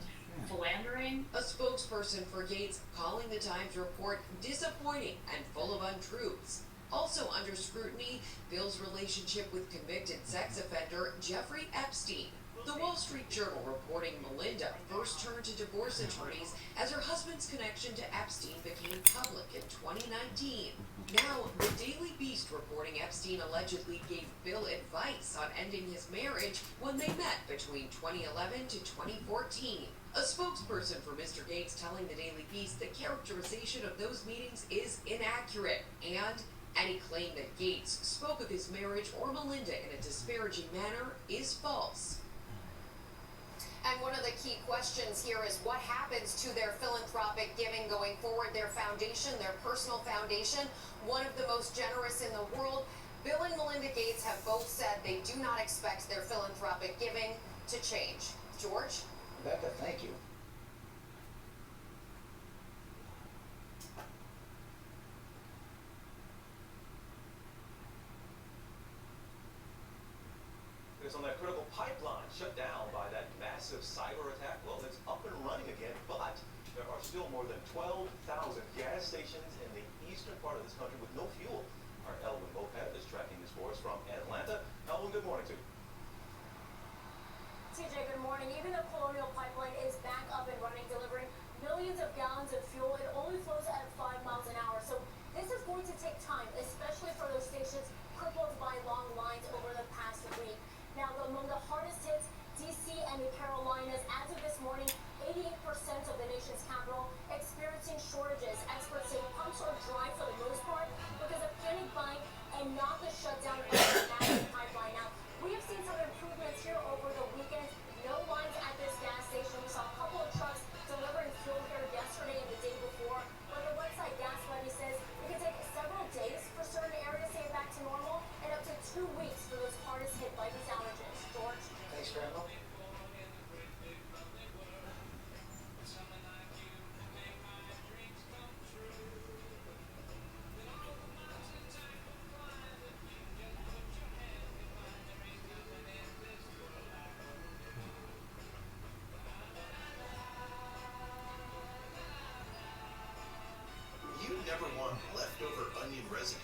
philandering.
A spokesperson for Gates calling the Times report disappointing and full of untruths. Also under scrutiny, Bill's relationship with convicted sex offender Jeffrey Epstein. The Wall Street Journal reporting Melinda first turned to divorce attorneys as her husband's connection to Epstein became public in 2019. Now, the Daily Beast reporting Epstein allegedly gave Bill advice on ending his marriage when they met between 2011 to 2014. A spokesperson for Mr. Gates telling the Daily Beast the characterization of those meetings is inaccurate, and any claim that Gates spoke of his marriage or Melinda in a disparaging manner is false. And one of the key questions here is what happens to their philanthropic giving going forward, their foundation, their personal foundation, one of the most generous in the world. Bill and Melinda Gates have both said they do not expect their philanthropic giving to change. George?
Rebecca, thank you.
It's on that critical pipeline shut down by that massive cyber attack. Well, it's up and running again, but there are still more than 12,000 gas stations in the eastern part of this country with no fuel. Our Elwin Lopez is tracking this for us from Atlanta. Elwin, good morning to you.
TJ, good morning. Even the Colonial Pipeline is back up and running, delivering millions of gallons of fuel. It only flows at 5 miles an hour. So this is going to take time, especially for those stations crippled by long lines over the past week. Now, among the hardest hit, D.C. and the Carolinas, as of this morning, 88% of the nation's capital experiencing shortages. Experts say pumps are dry for the most part because of panic buying and not the shutdown of the massive pipeline. Now, we have seen some improvements here over the weekend. No lines at this gas station. We saw a couple of trucks delivering fuel here yesterday and the day before. But the website Gas Buddy says it could take several days for certain areas to get back to normal and up to 2 weeks for those hardest hit by these outages. George?
Thanks, Randall.
You never want leftover onion residue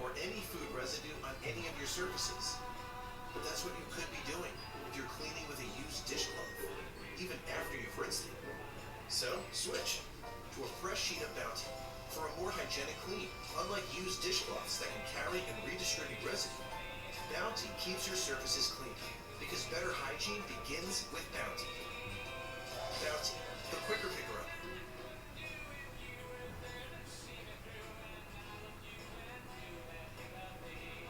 or any food residue on any of your surfaces. But that's what you could be doing if you're cleaning with a used dishcloth, even after you've rinsed it. So, switch to a fresh sheet of Bounty for a more hygienic clean. Unlike used dishcloths that can carry and redistribute residue, Bounty keeps your surfaces clean because better hygiene begins with Bounty. Bounty, the quicker picker-up.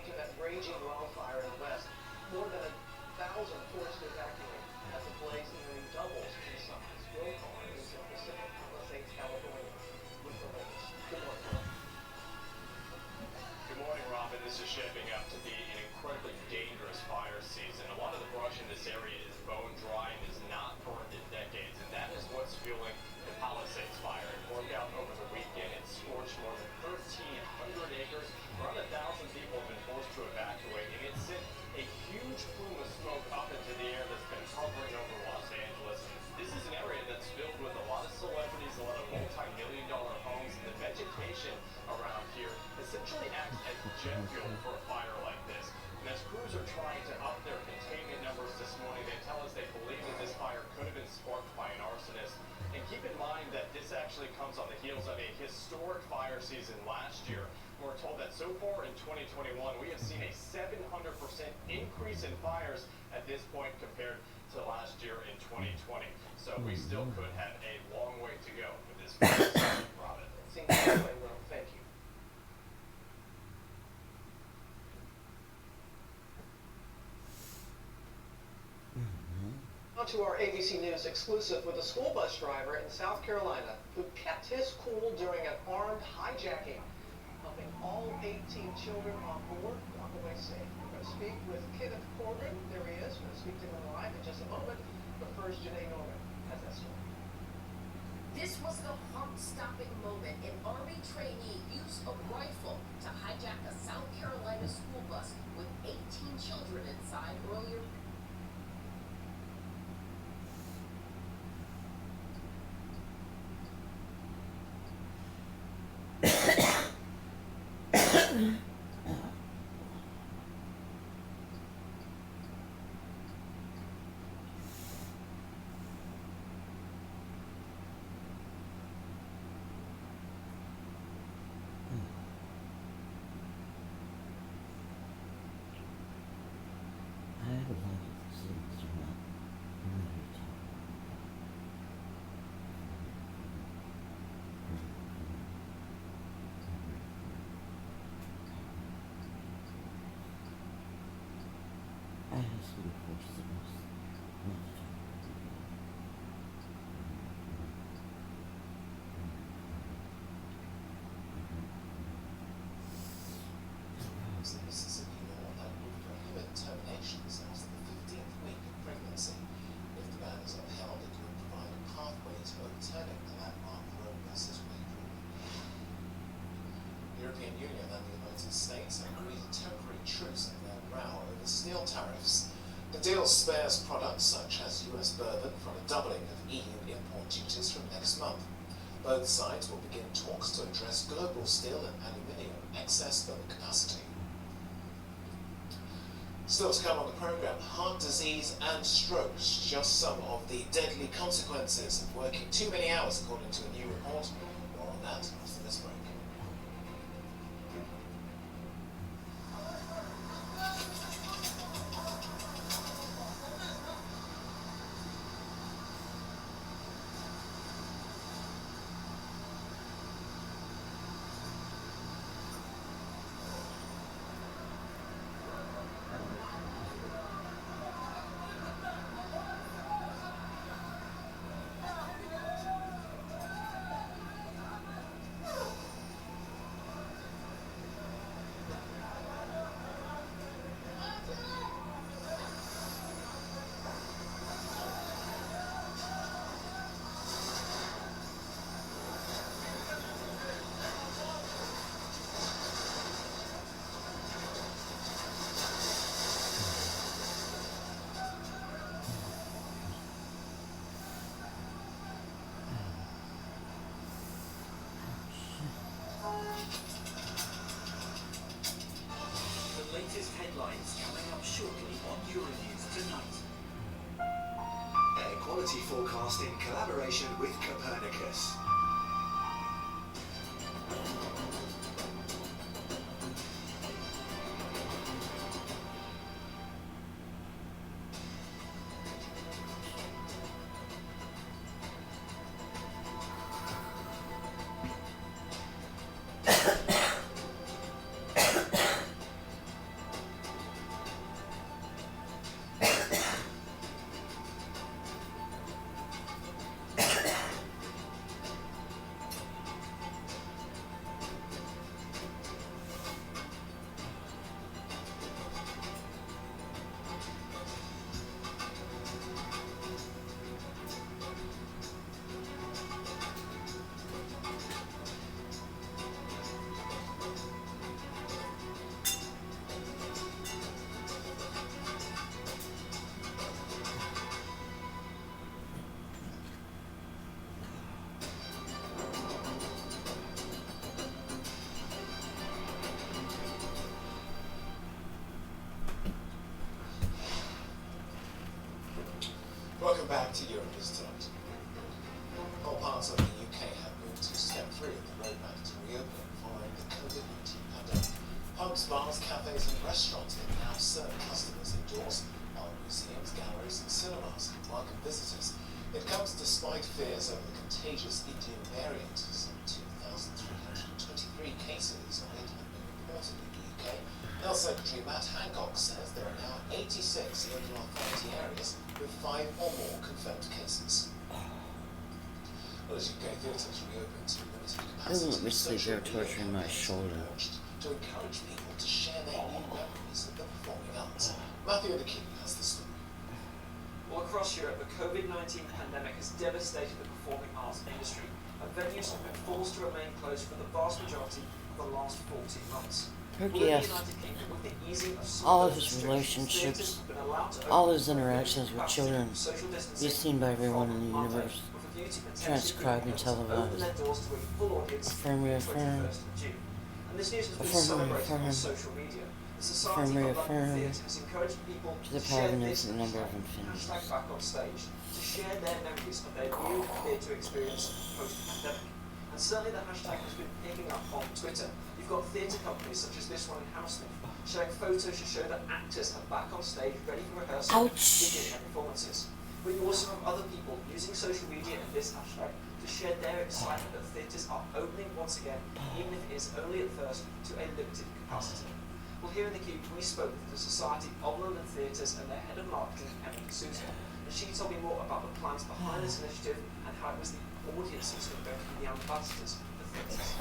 To that raging wildfire in the west, more than 1,000 forced to evacuate as the blaze nearly doubles in size. Roll call is in Pacific Palisades.
for a fire like this. And as crews are trying to up their containment numbers this morning, they tell us they believe that this fire could have been sparked by an arsonist. And keep in mind that this actually comes on the heels of a historic fire season last year. We're told that so far in 2021, we have seen a 700% increase in fires at this point compared to last year in 2020. So we still could have a long way to go with this fire season, Robin.
It seems to play well. Thank you. On to our ABC News exclusive with a school bus driver in South Carolina who kept his cool during an armed hijacking, helping all 18 children on board walk away safe. We're going to speak with Kenneth Corbin. There he is. We're going to speak to him live in just a moment. But first, Janae Norman has that story.
This was the heart-stopping moment. An Army trainee used a rifle to hijack a South Carolina school bus with 18 children inside earlier.
I would like to see Mr. Matt really talk. I have some questions.
The Mississippi law that would prohibit terminations after the 15th week of pregnancy. If the ban is upheld, it would provide a pathway to overturning the landmark Roe v. Wade ruling. The European Union and the United States agreed a temporary truce in their row over steel tariffs. The deal spares products such as US bourbon from a doubling of EU import duties from next month. Both sides will begin talks to address global steel and aluminium excess overcapacity. Still to come on the programme, heart disease and strokes, just some of the deadly consequences of working too many hours, according to a new report. More on that after this break.
Latest headlines coming up shortly on Euronews tonight.
Air quality forecast in collaboration with Copernicus.
to Euronews Tonight. All parts of the UK have moved to step 3 of the roadmap to reopen following the COVID-19 pandemic. Pubs, bars, cafes and restaurants can now serve customers indoors, while museums, galleries and cinemas can welcome visitors. It comes despite fears over the contagious Indian variant. Some 2,323 cases of it have been reported in the UK. Health Secretary Matt Hancock says there are now 86 local authority areas with 5 or more confirmed cases. Well, as UK theatres reopen to limited capacity,
Don't let me sleep there torturing my shoulder.
to encourage people to share their new memories of the performing arts. Matthew McKinney has the story.
Well, across Europe, the COVID-19 pandemic has devastated the performing arts industry, and venues have been forced to remain closed for the vast majority of the last 14 months.
Yes, all of his relationships, all his interactions with children, is seen by everyone in the universe, transcribed and televised. Affirm, reaffirm, affirm, reaffirm, affirm, reaffirm, to the power of an infinite number of infinities.
Back on stage to share their memories of their new theatre experience post-pandemic. And certainly the hashtag has been picking up on Twitter. You've got theatre companies such as this one in Hammersmith showing photos to show that actors are back on stage ready for rehearsal, gigging and performances. But you also have other people using social media and this hashtag to share their excitement that theatres are opening once again, even if it is only at first to a limited capacity. Well, here in the Cube, we spoke with the Society of London Theatres and their head of marketing, Emma D'Souza, and she told me more about the plans behind this initiative and how it was the audiences who are going to be the ambassadors for theatres.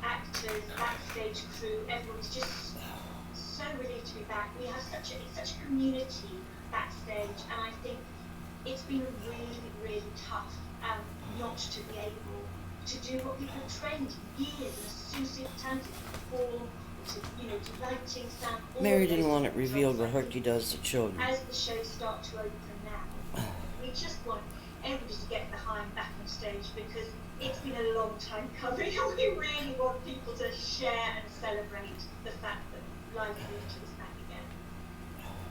Actors, backstage crew, everyone's just so relieved to be back. We have such a community backstage, and I think it's been really, really tough not to be able to do what people have trained years in a suit turn to perform, to lighting, sound.
Mary didn't want it revealed what Herky does to children.
As the shows start to open now, we just want everybody to get behind back on stage because it's been a long time coming, and we really want people to share and celebrate the fact that live theatre is back again.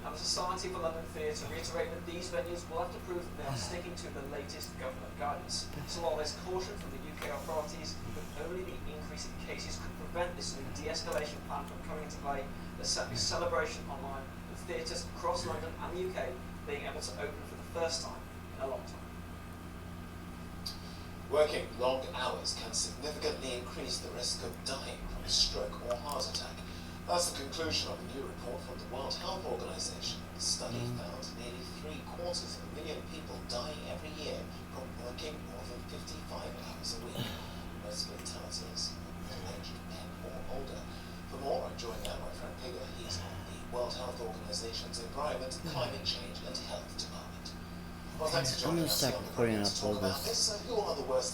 And the Society for London Theatre reiterate that these venues will have to prove that they are sticking to the latest government guidance. So while there's caution from the UK authorities that only the increase in cases could prevent this new de-escalation plan from coming into play, there's certainly celebration online with theatres across London and the UK being able to open for the first time in a long time.
Working long hours can significantly increase the risk of dying from a stroke or heart attack. That's the conclusion of a new report from the World Health Organization. The study found nearly 750,000 people die every year from working more than 55 hours a week. Most fatalities are middle-aged men or older. For more, I'm joined now by Frank Pigger. He's on the World Health Organization's Environment, Climate Change and Health Department. Well, thanks for joining us.
I'm going to start recording and upload this.
Who are the worst